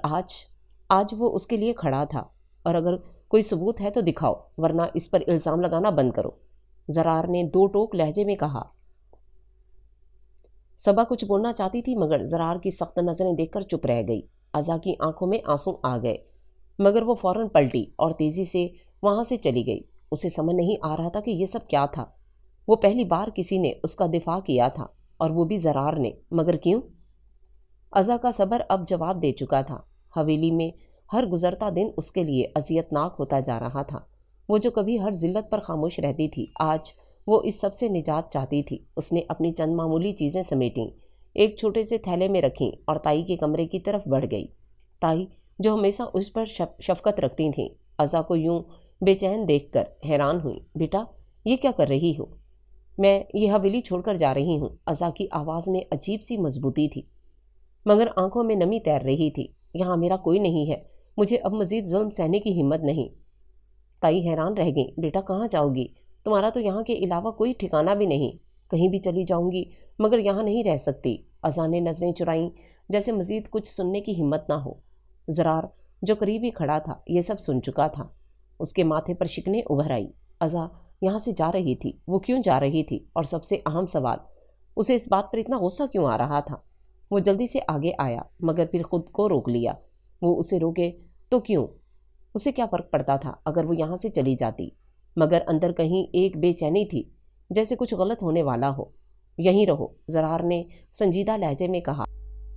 A: آج وہ اس کے لیے کھڑا تھا۔ اور اگر کوئی ثبوت ہے تو دکھاؤ، ورنہ اس پر الزام لگانا بند کرو، زرار نے دو ٹوک لہجے میں کہا۔ صبا کچھ بولنا چاہتی تھی، مگر زرار کی سخت نظریں دیکھ کر چپ رہ گئی۔ عزا کی آنکھوں میں آنسو آ گئے، مگر وہ فوراً پلٹی اور تیزی سے وہاں سے چلی گئی۔ اسے سمجھ نہیں آ رہا تھا کہ یہ سب کیا تھا۔ وہ پہلی بار کسی نے اس کا دفاع کیا تھا، اور وہ بھی زرار نے، مگر کیوں؟ عزا کا صبر اب جواب دے چکا تھا۔ حویلی میں ہر گزرتا دن اس کے لیے اذیت ناک ہوتا جا رہا تھا۔ وہ جو کبھی ہر ذلت پر خاموش رہتی تھی، آج وہ اس سب سے نجات چاہتی تھی۔ اس نے اپنی چند معمولی چیزیں سمیٹیں، ایک چھوٹے سے تھیلے میں رکھیں اور تائی کے کمرے کی طرف بڑھ گئی۔ تائی جو ہمیشہ اس پر شفقت رکھتی تھیں، عزا کو یوں بے چین دیکھ کر حیران ہوئی۔ بیٹا، یہ کیا کر رہی ہو؟ میں یہ حویلی چھوڑ کر جا رہی ہوں۔ عزا کی آواز میں عجیب سی مضبوطی تھی، مگر آنکھوں میں نمی تیر رہی تھی۔ یہاں میرا کوئی نہیں ہے، مجھے اب مزید ظلم سہنے کی ہمت نہیں۔ تائی حیران رہ گئی۔ بیٹا، کہاں جاؤ گی؟ تمہارا تو یہاں کے علاوہ کوئی ٹھکانہ بھی نہیں۔ کہیں بھی چلی جاؤں گی، مگر یہاں نہیں رہ سکتی۔ عزا نے نظریں چرائیں، جیسے مزید کچھ سننے کی ہمت نہ ہو۔ زرار جو قریب ہی کھڑا تھا یہ سب سن چکا تھا۔ اس کے ماتھے پر شکنیں ابھر آئی۔ عزا یہاں سے جا رہی تھی، وہ کیوں جا رہی تھی؟ اور سب سے اہم سوال، اسے اس بات پر اتنا غصہ کیوں آ رہا تھا؟ وہ جلدی سے آگے آیا، مگر پھر خود کو روک لیا۔ وہ اسے روکے تو کیوں؟ اسے کیا فرق پڑتا تھا اگر وہ یہاں سے چلی جاتی؟ مگر اندر کہیں ایک بے چینی تھی، جیسے کچھ غلط ہونے والا ہو۔ یہیں رہو، زرار نے سنجیدہ لہجے میں کہا۔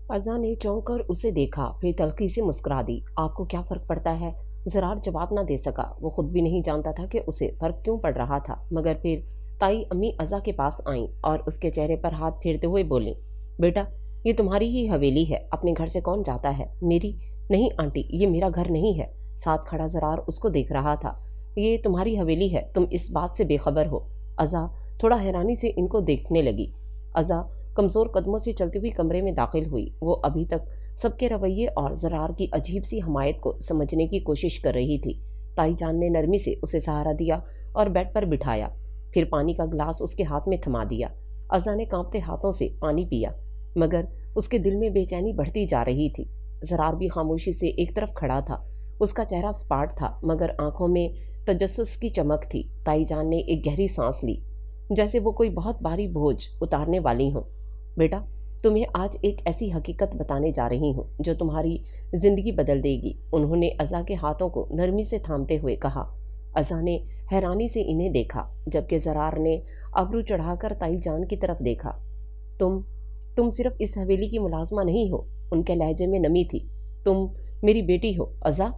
A: عزا نے چونک کر اسے دیکھا، پھر تلخی سے مسکرا دی۔ آپ کو کیا فرق پڑتا ہے؟ زرار جواب نہ دے سکا۔ وہ خود بھی نہیں جانتا تھا کہ اسے فرق کیوں پڑ رہا تھا، مگر پھر تائی امی عزا کے پاس آئیں اور اس کے چہرے پر ہاتھ پھیرتے ہوئے بولیں، بیٹا، یہ تمہاری ہی حویلی ہے، اپنے گھر سے کون جاتا ہے؟ میری نہیں آنٹی، یہ میرا گھر نہیں ہے۔ ساتھ کھڑا زرار اس کو دیکھ رہا تھا۔ یہ تمہاری حویلی ہے، تم اس بات سے بے خبر ہو۔ عزا تھوڑا حیرانی سے ان کو دیکھنے لگی۔ عزا کمزور قدموں سے چلتی ہوئی کمرے میں داخل ہوئی۔ وہ ابھی تک سب کے رویے اور زرار کی عجیب سی حمایت کو سمجھنے کی کوشش کر رہی تھی۔ تائی جان نے نرمی سے اسے سہارا دیا اور بیڈ پر بٹھایا، پھر پانی کا گلاس اس کے ہاتھ میں تھما دیا۔ عزا نے کانپتے ہاتھوں سے پانی پیا، مگر اس کے دل میں بے چینی بڑھتی جا رہی تھی۔ زرار بھی خاموشی سے ایک طرف کھڑا تھا۔ اس کا چہرہ سپاٹ تھا، مگر آنکھوں میں تجسس کی چمک تھی۔ تائی جان نے ایک گہری سانس لی، جیسے وہ کوئی بہت بھاری بوجھ اتارنے والی ہوں۔ بیٹا، تمہیں آج ایک ایسی حقیقت بتانے جا رہی ہوں جو تمہاری زندگی بدل دے گی، انہوں نے ازا کے ہاتھوں کو نرمی سے تھامتے ہوئے کہا۔ ازا نے حیرانی سے انہیں دیکھا، جبکہ زرار نے ابرو چڑھا کر تائی جان کی طرف دیکھا۔ تم صرف اس حویلی کی ملازمہ نہیں ہو، ان کے لہجے میں نمی تھی، تم میری بیٹی ہو ازا۔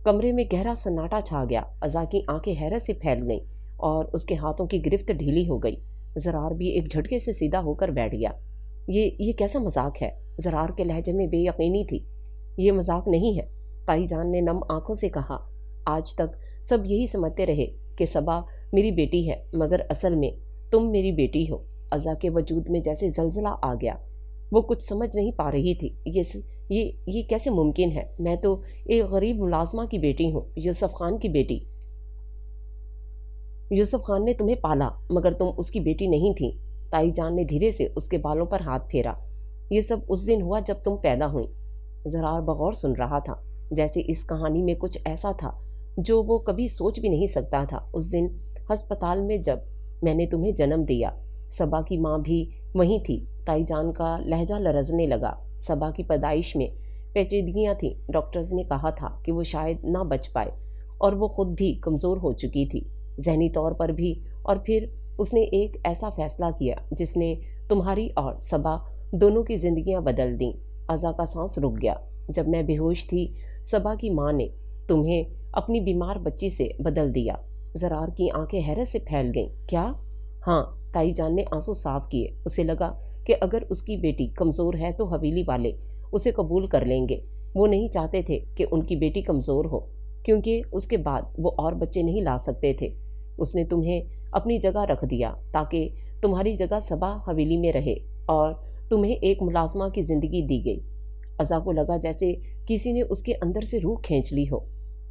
A: کمرے میں گہرا سناٹا چھا گیا، ازا کی آنکھیں حیرت سے پھیل گئیں اور اس کے ہاتھوں کی گرفت ڈھیلی ہو گئی۔ زرار بھی ایک جھٹکے سے سیدھا ہو کر بیٹھ گیا۔ یہ کیسا مذاق ہے؟ زرار کے لہجے میں بے یقینی تھی۔ یہ مذاق نہیں ہے، تائی جان نے نم آنکھوں سے کہا۔ آج تک سب یہی سمجھتے رہے کہ صبا میری بیٹی ہے، مگر اصل میں تم میری بیٹی ہو۔ ازا کے وجود میں جیسے زلزلہ آ گیا، وہ کچھ سمجھ نہیں پا رہی تھی۔ یہ کیسے ممکن ہے؟ میں تو ایک غریب ملازمہ کی بیٹی ہوں، یوسف خان کی بیٹی۔ یوسف خان نے تمہیں پالا، مگر تم اس کی بیٹی نہیں تھی۔ تائی جان نے دھیرے سے اس کے بالوں پر ہاتھ پھیرا۔ یہ سب اس دن ہوا جب تم پیدا ہوئیں۔ زرار بغور سن رہا تھا، جیسے اس کہانی میں کچھ ایسا تھا جو وہ کبھی سوچ بھی نہیں سکتا تھا۔ اس دن ہسپتال میں جب میں نے تمہیں جنم دیا، صبا کی ماں بھی وہیں تھی۔ تائی جان کا لہجہ لرزنے لگا۔ صبا کی پیدائش میں پیچیدگیاں تھیں، ڈاکٹرز نے کہا تھا کہ وہ شاید نہ بچ پائے، اور وہ خود بھی کمزور ہو چکی تھی، ذہنی طور پر بھی۔ اور پھر اس نے ایک ایسا فیصلہ کیا جس نے تمہاری اور صبا دونوں کی زندگیاں بدل دیں۔ ازا کا سانس رک گیا۔ جب میں بے ہوش تھی، صبا کی ماں نے تمہیں اپنی بیمار بچی سے بدل دیا۔ زرار کی آنکھیں حیرت سے پھیل گئیں۔ کیا؟ ہاں، تائی جان نے آنسو صاف کیے۔ اسے لگا کہ اگر اس کی بیٹی کمزور ہے تو حویلی والے اسے قبول کر لیں گے۔ وہ نہیں چاہتے تھے کہ ان کی بیٹی کمزور ہو، کیونکہ اس کے بعد وہ اور بچے نہیں لا سکتے تھے۔ اس نے تمہیں اپنی جگہ رکھ دیا تاکہ تمہاری جگہ صبا حویلی میں رہے، اور تمہیں ایک ملازمہ کی زندگی دی گئی۔ ازا کو لگا جیسے کسی نے اس کے اندر سے روح کھینچ لی ہو۔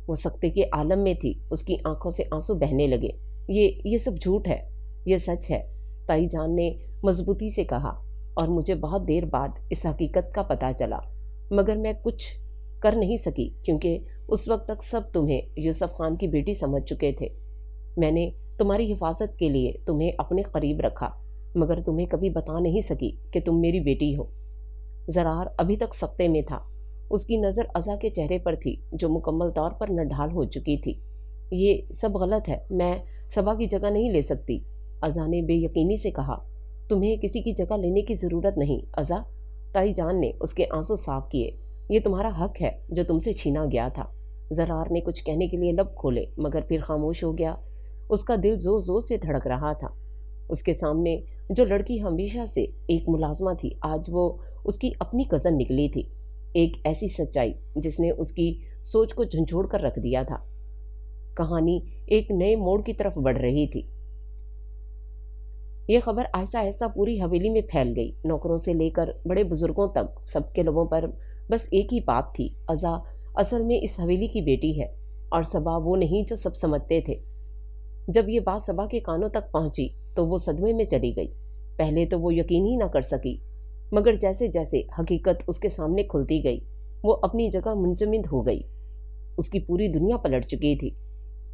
A: وہ سکتے کے عالم میں تھی، اس کی آنکھوں سے آنسو بہنے لگے۔ یہ سب جھوٹ ہے، یہ سچ ہے، تائی جان نے مضبوطی سے کہا، اور مجھے بہت دیر بعد اس حقیقت کا پتہ چلا، مگر میں کچھ کر نہیں سکی کیونکہ اس وقت تک سب تمہیں یوسف خان کی بیٹی سمجھ چکے تھے۔ میں نے تمہاری حفاظت کے لیے تمہیں اپنے قریب رکھا، مگر تمہیں کبھی بتا نہیں سکی کہ تم میری بیٹی ہو۔ زرار ابھی تک سکتے میں تھا۔ اس کی نظر ازا کے چہرے پر تھی جو مکمل طور پر نڈھال ہو چکی تھی۔ یہ سب غلط ہے، میں صبا کی جگہ نہیں لے سکتی، ازا نے بے یقینی سے کہا۔ تمہیں کسی کی جگہ لینے کی ضرورت نہیں ازا، تائی جان نے اس کے آنسو صاف کیے۔ یہ تمہارا حق ہے جو تم سے چھینا گیا تھا۔ زرار نے کچھ کہنے کے لیے لب کھولے، مگر پھر خاموش ہو گیا۔ اس کا دل زور زور سے دھڑک رہا تھا۔ اس کے سامنے جو لڑکی ہمیشہ سے ایک ملازمہ تھی، آج وہ اس کی اپنی کزن نکلی تھی۔ ایک ایسی سچائی جس نے اس کی سوچ کو جھنجھوڑ کر رکھ دیا تھا۔ کہانی ایک نئے موڑ کی طرف بڑھ رہی تھی۔ یہ خبر آہستہ آہستہ پوری حویلی میں پھیل گئی۔ نوکروں سے لے کر بڑے بزرگوں تک سب کے لبوں پر بس ایک ہی بات تھی، ازا اصل میں اس حویلی کی بیٹی ہے، اور صبا وہ نہیں جو سب سمجھتے تھے۔ جب یہ بات صبا کے کانوں تک پہنچی تو وہ صدمے میں چلی گئی۔ پہلے تو وہ یقین ہی نہ کر سکی، مگر جیسے جیسے حقیقت اس کے سامنے کھلتی گئی، وہ اپنی جگہ منجمد ہو گئی۔ اس کی پوری دنیا پلٹ چکی تھی۔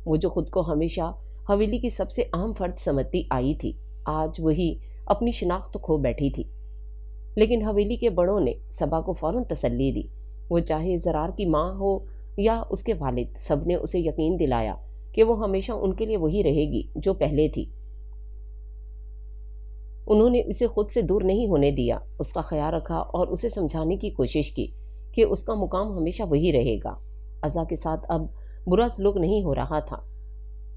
A: وہ جو خود کو ہمیشہ حویلی کی سب سے اہم فرد سمجھتی آئی تھی، آج وہی اپنی شناخت کھو بیٹھی تھی۔ لیکن حویلی کے بڑوں نے صبا کو فوراً تسلی دی۔ وہ چاہے زرار کی ماں ہو یا اس کے والد، سب نے اسے یقین دلایا کہ وہ ہمیشہ ان کے لیے وہی رہے گی جو پہلے تھی۔ انہوں نے اسے خود سے دور نہیں ہونے دیا، اس کا خیال رکھا اور اسے سمجھانے کی کوشش کی کہ اس کا مقام ہمیشہ وہی رہے گا۔ ازا کے ساتھ اب برا سلوک نہیں ہو رہا تھا۔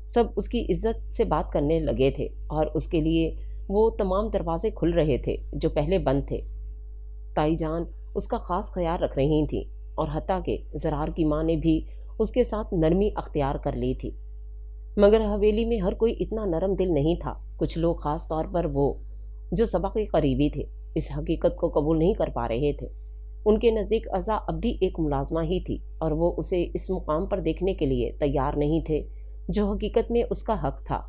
A: سب اس کی عزت سے بات کرنے لگے تھے، اور اس کے لیے وہ تمام دروازے کھل رہے تھے جو پہلے بند تھے۔ تائی جان اس کا خاص خیال رکھ رہی تھیں، اور حتیٰ کہ زرار کی ماں نے بھی اس کے ساتھ نرمی اختیار کر لی تھی۔ مگر حویلی میں ہر کوئی اتنا نرم دل نہیں تھا۔ کچھ لوگ، خاص طور پر وہ جو صبا کے قریبی تھے، اس حقیقت کو قبول نہیں کر پا رہے تھے۔ ان کے نزدیک ازا اب بھی ایک ملازمہ ہی تھی، اور وہ اسے اس مقام پر دیکھنے کے لیے تیار نہیں تھے جو حقیقت میں اس کا حق تھا۔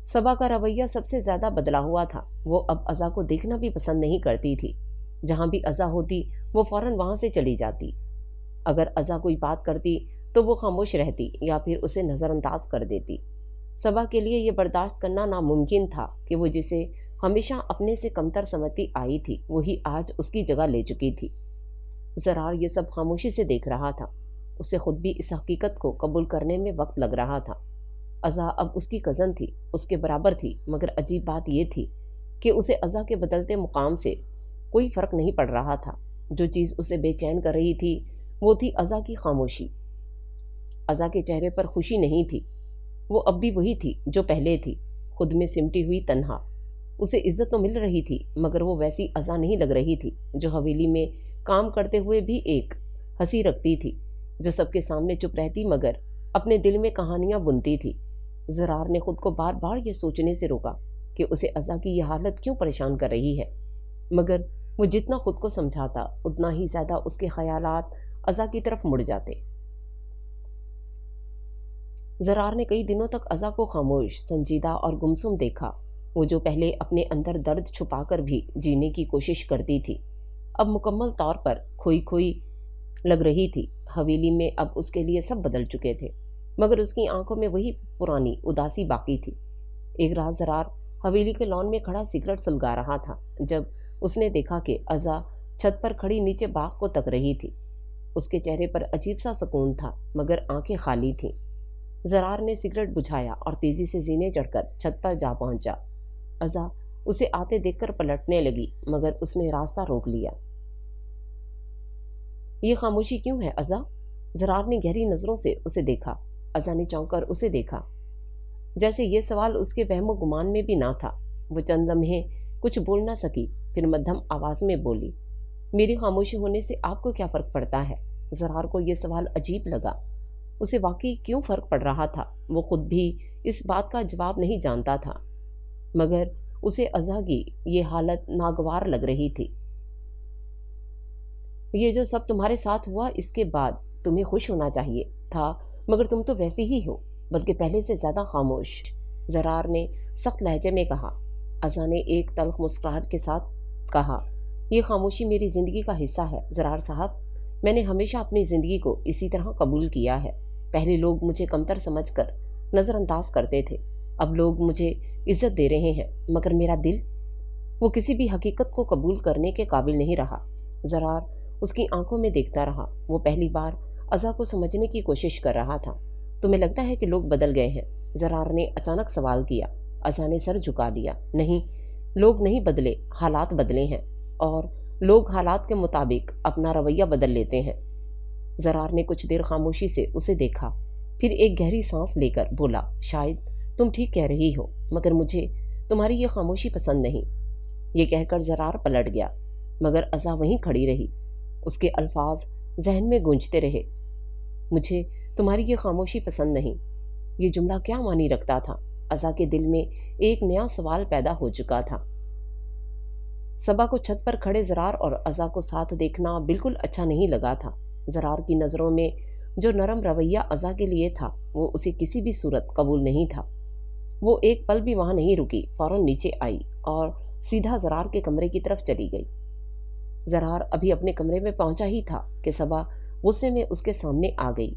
A: صبا کا رویہ سب سے زیادہ بدلا ہوا تھا۔ وہ اب ازا کو دیکھنا بھی پسند نہیں کرتی تھی۔ جہاں بھی ازا ہوتی وہ فوراً وہاں سے چلی جاتی۔ اگر ازا کوئی بات کرتی تو وہ خاموش رہتی یا پھر اسے نظر انداز کر دیتی۔ صبا کے لیے یہ برداشت کرنا ناممکن تھا کہ وہ جسے ہمیشہ اپنے سے کمتر سمجھتی آئی تھی وہی آج اس کی جگہ لے چکی تھی۔ زرار یہ سب خاموشی سے دیکھ رہا تھا۔ اسے خود بھی اس حقیقت کو قبول کرنے میں وقت لگ رہا تھا۔ ازا اب اس کی کزن تھی، اس کے برابر تھی، مگر عجیب بات یہ تھی کہ اسے ازا کے بدلتے مقام سے کوئی فرق نہیں پڑ رہا تھا۔ جو چیز اسے بے چین کر رہی تھی وہ تھی ازا کی خاموشی۔ ازا کے چہرے پر خوشی نہیں تھی، وہ اب بھی وہی تھی جو پہلے تھی، خود میں سمٹی ہوئی تنہا۔ اسے عزت تو مل رہی تھی مگر وہ ویسی ازا نہیں لگ رہی تھی جو حویلی میں کام کرتے ہوئے بھی ایک ہنسی رکھتی تھی، جو سب کے سامنے چپ رہتی مگر اپنے دل میں کہانیاں بنتی تھی۔ زرار نے خود کو بار بار یہ سوچنے سے روکا کہ اسے ازا کی یہ حالت کیوں پریشان کر رہی ہے، مگر وہ جتنا خود کو سمجھاتا اتنا ہی زیادہ اس کے خیالات ازا کی طرف مڑ جاتے۔ زرار نے کئی دنوں تک ازا کو خاموش، سنجیدہ اور گمسم دیکھا۔ وہ جو پہلے اپنے اندر درد چھپا کر بھی جینے کی کوشش کرتی تھی، اب مکمل طور پر کھوئی کھوئی لگ رہی تھی۔ حویلی میں اب اس کے لیے سب بدل چکے تھے مگر اس کی آنکھوں میں وہی پرانی اداسی باقی تھی۔ ایک رات زرار حویلی کے لان میں کھڑا سگریٹ سلگا رہا تھا جب اس نے دیکھا کہ ازا چھت پر کھڑی نیچے باغ کو تک رہی تھی۔ اس کے چہرے پر عجیب سا سکون تھا مگر آنکھیں خالی تھیں۔ زرار نے سگریٹ بجھایا اور تیزی سے زینے چڑھ کر چھت پر جا پہنچا۔ ازا اسے آتے دیکھ کر پلٹنے لگی مگر اس نے راستہ روک لیا۔ یہ خاموشی کیوں ہے ازا؟ زرار نے گہری نظروں سے اسے دیکھا۔ ازا نے چونک کر اسے دیکھا، جیسے یہ سوال اس کے وہم و گمان میں بھی نہ تھا۔ وہ چند لمحے کچھ بول نہ سکی، پھر مدھم آواز میں بولی، میری خاموشی ہونے سے آپ کو کیا فرق پڑتا ہے؟ زرار کو یہ سوال عجیب لگا۔ اسے واقعی کیوں فرق پڑ رہا تھا؟ وہ خود بھی اس بات کا جواب نہیں جانتا تھا مگر اسے ازا کی یہ حالت ناگوار لگ رہی تھی۔ یہ جو سب تمہارے ساتھ ہوا اس کے بعد تمہیں خوش ہونا چاہیے تھا مگر تم تو ویسی ہی ہو، بلکہ پہلے سے زیادہ خاموش، زرار نے سخت لہجے میں کہا۔ ازا نے ایک تلخ مسکراہٹ کے ساتھ کہا، یہ خاموشی میری زندگی کا حصہ ہے زرار صاحب، میں نے ہمیشہ اپنی زندگی کو اسی طرح قبول کیا ہے۔ پہلے لوگ مجھے کمتر سمجھ کر نظر انداز کرتے تھے، اب لوگ مجھے عزت دے رہے ہیں مگر میرا دل، وہ کسی بھی حقیقت کو قبول کرنے کے قابل نہیں رہا۔ زرار اس کی آنکھوں میں دیکھتا رہا۔ وہ پہلی بار ازا کو سمجھنے کی کوشش کر رہا تھا۔ تمہیں لگتا ہے کہ لوگ بدل گئے ہیں؟ زرار نے اچانک سوال کیا۔ ازا نے سر جھکا دیا، نہیں، لوگ نہیں بدلے، حالات بدلے ہیں اور لوگ حالات کے مطابق اپنا رویہ بدل لیتے ہیں۔ زرار نے کچھ دیر خاموشی سے اسے دیکھا، پھر ایک گہری سانس لے کر بولا، شاید تم ٹھیک کہہ رہی ہو مگر مجھے تمہاری یہ خاموشی پسند نہیں۔ یہ کہہ کر زرار پلٹ گیا مگر ازا وہیں کھڑی رہی۔ اس کے الفاظ ذہن میں گونجتے رہے، مجھے تمہاری یہ خاموشی پسند نہیں۔ یہ جملہ کیا معنی رکھتا تھا؟ ازا کے دل میں ایک نیا سوال پیدا ہو چکا تھا۔ صبح کو چھت پر کھڑے زرار اور ازا کو ساتھ دیکھنا بالکل اچھا نہیں لگا تھا۔ زرار کی نظروں میں جو نرم رویہ ازا کے لیے تھا وہ اسے کسی بھی صورت قبول نہیں تھا۔ وہ ایک پل بھی وہاں نہیں رکی، فوراً نیچے آئی اور سیدھا زرار کے کمرے کی طرف چلی گئی۔ زرار ابھی اپنے کمرے میں پہنچا ہی تھا کہ صبا غصے میں اس کے سامنے آ گئی۔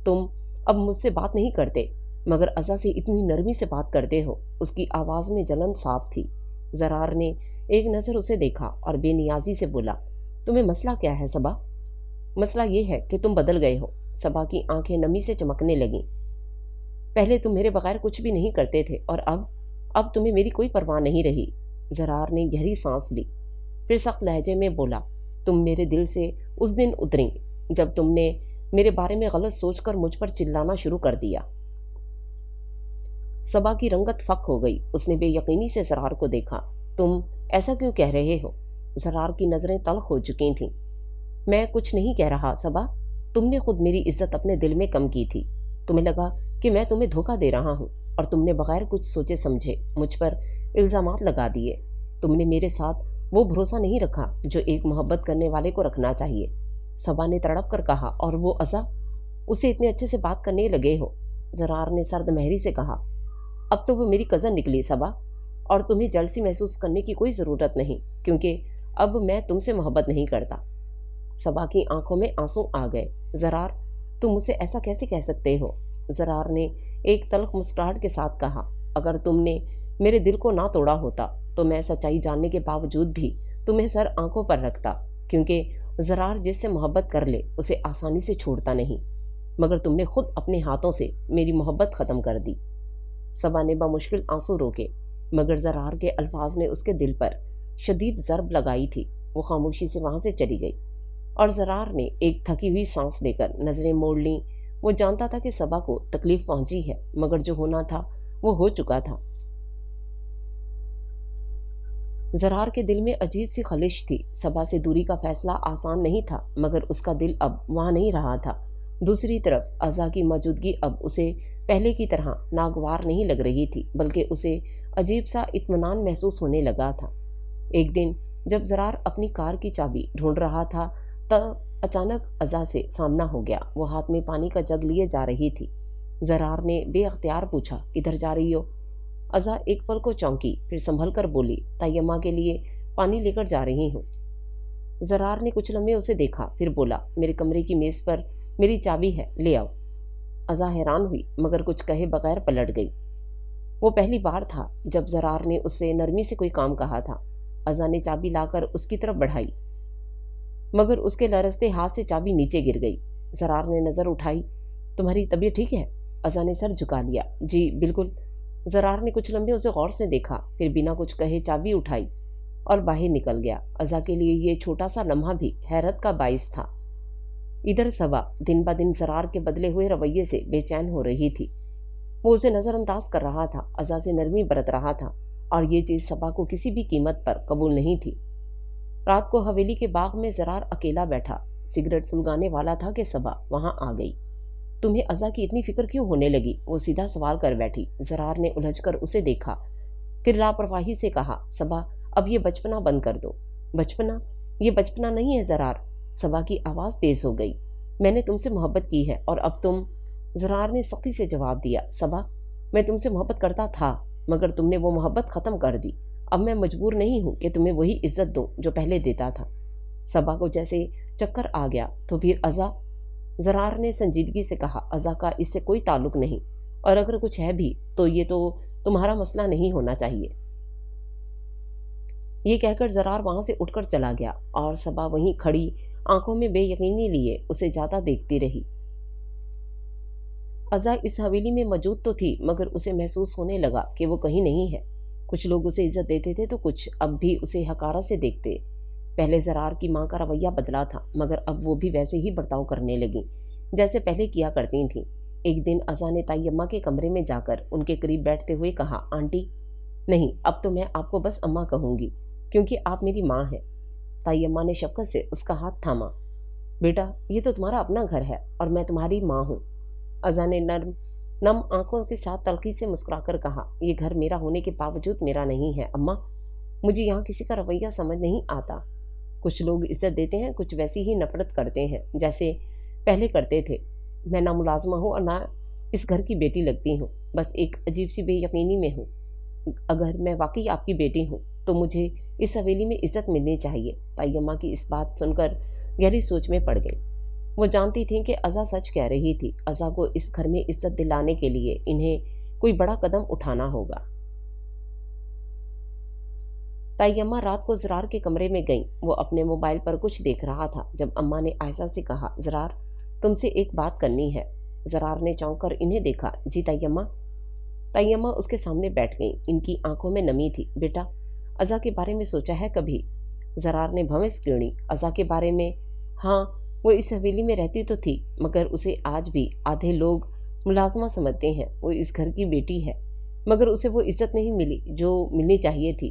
A: تم اب مجھ سے بات نہیں کرتے مگر ازا سے اتنی نرمی سے بات کرتے ہو۔ اس کی آواز میں جلن صاف تھی۔ زرار نے ایک نظر اسے دیکھا اور بے نیازی سے بولا، تمہیں مسئلہ کیا ہے صبا؟ مسئلہ یہ ہے کہ تم بدل گئے ہو۔ صبا کی آنکھیں نمی سے چمکنے لگیں۔ پہلے تم میرے بغیر کچھ بھی نہیں کرتے تھے اور اب تمہیں میری کوئی پرواہ نہیں رہی۔ زرار نے گہری سانس لی، پھر سخت لہجے میں بولا، تم میرے دل سے اس دن اتریں جب تم نے میرے بارے میں غلط سوچ کر مجھ پر چلانا شروع کر دیا۔ صبا کی رنگت فک ہو گئی۔ اس نے بے یقینی سے زرار کو دیکھا۔ تم ایسا کیوں کہہ رہے ہو؟ زرار کی نظریں تلخ ہو چکی تھیں۔ میں کچھ نہیں کہہ رہا صبا، تم نے خود میری عزت اپنے دل میں کم کی تھی۔ تمہیں لگا کہ میں تمہیں دھوکہ دے رہا ہوں اور تم نے بغیر کچھ سوچے سمجھے مجھ پر الزامات لگا دیے۔ تم نے میرے ساتھ وہ بھروسہ نہیں رکھا جو ایک محبت کرنے والے کو رکھنا چاہیے۔ صبا نے تڑپ کر کہا، اور وہ ازا، اسے اتنے اچھے سے بات کرنے لگے ہو؟ زرار نے سرد مہری سے کہا، اب تو وہ میری کزن نکلی صبا، اور تمہیں جلسی محسوس کرنے کی کوئی ضرورت نہیں کیونکہ اب میں تم سے محبت نہیں کرتا۔ صبا کی آنکھوں میں آنسو آ گئے۔ زرار، تم مجھ سے ایسا کیسے کہہ سکتے ہو؟ زرار نے ایک تلخ مسکراہٹ کے ساتھ کہا، اگر تم نے میرے دل کو نہ توڑا ہوتا تو میں سچائی جاننے کے باوجود بھی تمہیں سر آنکھوں پر رکھتا، کیونکہ زرار جس سے محبت کر لے اسے آسانی سے چھوڑتا نہیں، مگر تم نے خود اپنے ہاتھوں سے میری محبت ختم کر دی۔ صبا نے بمشکل آنسو روکے، مگر زرار کے الفاظ نے اس کے دل پر شدید ضرب لگائی تھی۔ وہ خاموشی سے وہاں سے چلی گئی اور زرار نے ایک تھکی ہوئی سانس لے کر نظریں موڑ لیں۔ وہ جانتا تھا کہ صبا کو تکلیف پہنچی ہے، مگر جو ہونا تھا وہ ہو چکا تھا۔ زرار کے دل میں عجیب سی خلش تھی۔ صبا سے دوری کا فیصلہ آسان نہیں تھا، مگر اس کا دل اب وہاں نہیں رہا تھا۔ دوسری طرف عزا کی موجودگی اب اسے پہلے کی طرح ناگوار نہیں لگ رہی تھی، بلکہ اسے عجیب سا اطمینان محسوس ہونے لگا تھا۔ ایک دن جب زرار اپنی کار کی چابی ڈھونڈ رہا تھا تب اچانک عزا سے سامنا ہو گیا۔ وہ ہاتھ میں پانی کا جگ لیے جا رہی تھی۔ زرار نے بے اختیار پوچھا، کدھر جا رہی ہو؟ عزا ایک پل کو چونکی، پھر سنبھل کر بولی، تیمہ کے لیے پانی لے کر جا رہی ہوں۔ زرار نے کچھ لمحے اسے دیکھا، پھر بولا، میرے کمرے کی میز پر میری چابی ہے، لے آؤ۔ عزا حیران ہوئی، مگر کچھ کہے بغیر پلٹ گئی۔ وہ پہلی بار تھا جب زرار نے اس سے نرمی سے کوئی کام کہا تھا۔ عزا نے چابی لا کر اس کی طرف بڑھائی، مگر اس کے لرزتے ہاتھ سے چابی نیچے گر گئی۔ زرار نے نظر اٹھائی، تمہاری طبیعت ٹھیک ہے؟ عزا نے سر جھکا لیا، جی بالکل۔ زرار نے کچھ لمحے اسے غور سے دیکھا، پھر بنا کچھ کہے چابی اٹھائی اور باہر نکل گیا۔ عزا کے لیے یہ چھوٹا سا لمحہ بھی حیرت کا باعث تھا۔ ادھر صبا دن بدن زرار کے بدلے ہوئے رویے سے بے چین ہو رہی تھی۔ وہ اسے نظر انداز کر رہا تھا، عزا سے نرمی برت رہا تھا، اور یہ چیز صبا کو کسی بھی قیمت پر قبول نہیں تھی۔ رات کو حویلی کے باغ میں زرار اکیلا بیٹھا سگریٹ سلگانے والا تھا کہ صبا وہاں آ گئی۔ تمہیں عزا کی اتنی فکر کیوں ہونے لگی؟ وہ سیدھا سوال کر بیٹھی۔ زرار نے الجھ کر اسے دیکھا، پھر لاپرواہی سے کہا، صبا اب یہ بچپنا بند کر دو۔ بچپنا؟ یہ بچپنا نہیں ہے زرار۔ صبا کی آواز تیز ہو گئی، میں نے تم سے محبت کی ہے اور اب تم… زرار نے سختی سے جواب دیا، صبا میں تم سے محبت کرتا تھا، مگر تم نے وہ محبت ختم کر دی۔ اب میں مجبور نہیں ہوں کہ تمہیں وہی عزت دوں جو پہلے دیتا تھا۔ صبا کو جیسے چکر آ گیا، تو پھر عزا؟ زرار نے سنجیدگی سے کہا، عزا کا اس سے کوئی تعلق نہیں، اور اگر کچھ ہے بھی تو یہ تو تمہارا مسئلہ نہیں ہونا چاہیے۔ یہ کہہ کر زرار وہاں سے اٹھ کر چلا گیا اور صبا وہیں کھڑی آنکھوں میں بے یقینی لیے اسے جاتا دیکھتی رہی۔ عزا اس حویلی میں موجود تو تھی، مگر اسے محسوس ہونے لگا کہ وہ کہیں نہیں ہے۔ کچھ لوگ اسے عزت دیتے تھے تو کچھ اب بھی اسے حقارت سے دیکھتے۔ پہلے زرار کی ماں کا رویہ بدلا تھا، مگر اب وہ بھی ویسے ہی برتاؤ کرنے لگیں جیسے پہلے کیا کرتی تھیں۔ ایک دن عزا نے تیمہ کے کمرے میں جا کر ان کے قریب بیٹھتے ہوئے کہا، آنٹی نہیں، اب تو میں آپ کو بس اماں کہوں گی، کیونکہ آپ میری ماں ہیں۔ تیمہ نے شفقت سے اس کا ہاتھ تھاما، بیٹا یہ تو تمہارا اپنا گھر ہے اور میں تمہاری ماں ہوں۔ عزا نے نم آنکھوں کے ساتھ تلخی سے مسکرا کر کہا، یہ گھر میرا ہونے کے باوجود میرا نہیں ہے اماں، مجھے یہاں کسی کا رویہ سمجھ نہیں آتا۔ کچھ لوگ عزت دیتے ہیں، کچھ ویسی ہی نفرت کرتے ہیں جیسے پہلے کرتے تھے۔ میں نہ ملازمہ ہوں اور نہ اس گھر کی بیٹی لگتی ہوں، بس ایک عجیب سی بے یقینی میں ہوں۔ اگر میں واقعی آپ کی بیٹی ہوں تو مجھے اس حویلی میں عزت ملنی چاہیے۔ تیمہ کی اس بات سن کر گہری سوچ میں پڑ گئی۔ وہ جانتی تھیں کہ عزا سچ کہہ رہی تھی۔ عزا کو اس گھر میں عزت دلانے کے لیے انہیں کوئی بڑا قدم اٹھانا ہوگا۔ تیمہ رات کو زرار کے کمرے میں گئیں۔ وہ اپنے موبائل پر کچھ دیکھ رہا تھا جب اماں نے عائشہ سے کہا، زرار تم سے ایک بات کرنی ہے۔ زرار نے چونک کر انہیں دیکھا، جی تیمہ۔ تیمہ اس کے سامنے بیٹھ گئیں، ان کی آنکھوں میں نمی تھی۔ بیٹا عزا کے بارے میں سوچا ہے کبھی؟ زرار نے بھویں گڑی، عزا کے بارے میں؟ ہاں، وہ اس حویلی میں رہتی تو تھی، مگر اسے آج بھی آدھے لوگ ملازمہ سمجھتے ہیں۔ وہ اس گھر کی بیٹی ہے، مگر اسے وہ عزت نہیں ملی جو ملنی چاہیے تھی۔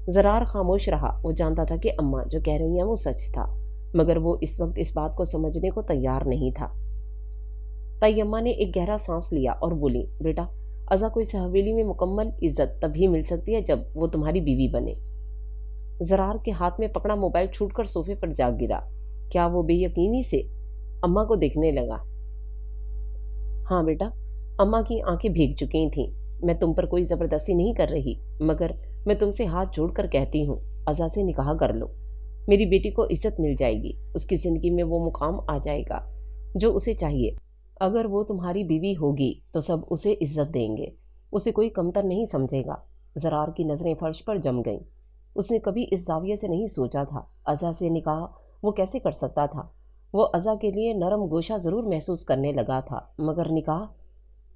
A: زرار خاموش رہا۔ وہ جانتا تھا کہ اماں جو کہہ رہی ہیں وہ سچ تھا، مگر وہ اس وقت اس بات کو سمجھنے کو تیار نہیں تھا۔ تیمہ نے ایک گہرا سانس لیا اور بولی، بیٹا عزا کو اس حویلی میں مکمل عزت تبھی مل سکتی ہے جب وہ تمہاری بیوی بنے۔ زرار کے ہاتھ میں پکڑا موبائل چھوٹ کر صوفے پر جا گرا۔ کیا وہ بے یقینی سے اماں کو دیکھنے لگا؟ ہاں بیٹا، اماں کی آنکھیں بھیگ چکی تھیں۔ میں تم پر کوئی زبردستی نہیں کر رہی، مگر میں تم سے ہاتھ جوڑ کر کہتی ہوں، عزا سے نکاح کر لو۔ میری بیٹی کو عزت مل جائے گی، اس کی زندگی میں وہ مقام آ جائے گا جو اسے چاہیے۔ اگر وہ تمہاری بیوی ہوگی تو سب اسے عزت دیں گے، اسے کوئی کمتر نہیں سمجھے گا۔ زرار کی نظریں فرش پر جم گئیں۔ اس نے کبھی اس زاویے سے نہیں سوچا تھا۔ ازا سے نکاح وہ کیسے کر سکتا تھا؟ وہ ازا کے لیے نرم گوشہ ضرور محسوس کرنے لگا تھا، مگر نکاح؟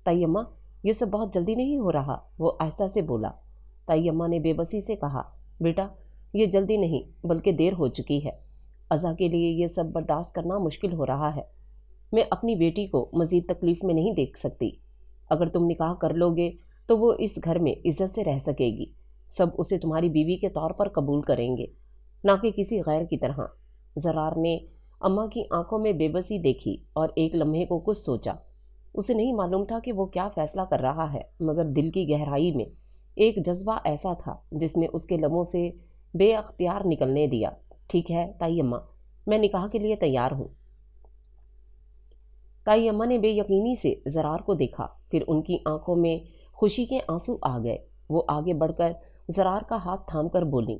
A: تائی اماں، یہ سب بہت جلدی نہیں ہو رہا؟ وہ آہستہ سے بولا۔ تائی اماں نے بے بسی سے کہا، بیٹا، یہ جلدی نہیں بلکہ دیر ہو چکی ہے۔ ازا کے لیے یہ سب برداشت کرنا مشکل ہو رہا ہے۔ میں اپنی بیٹی کو مزید تکلیف میں نہیں دیکھ سکتی۔ اگر تم نکاح کر لو گے تو وہ اس گھر میں عزت سے رہ سکے گی۔ سب اسے تمہاری بیوی کے طور پر قبول کریں گے، نہ کہ کسی غیر کی طرح۔ زرار نے اماں کی آنکھوں میں بے بسی دیکھی اور ایک لمحے کو کچھ سوچا۔ اسے نہیں معلوم تھا کہ وہ کیا فیصلہ کر رہا ہے، مگر دل کی گہرائی میں ایک جذبہ ایسا تھا جس نے اس کے لبوں سے بے اختیار نکلنے دیا۔ ٹھیک ہے تائی اماں، میں نکاح کے لیے تیار ہوں۔ تائی اماں نے بے یقینی سے زرار کو دیکھا، پھر ان کی آنکھوں میں خوشی کے آنسو آ گئے۔ وہ آگے بڑھ کر زرار کا ہاتھ تھام کر بولیں،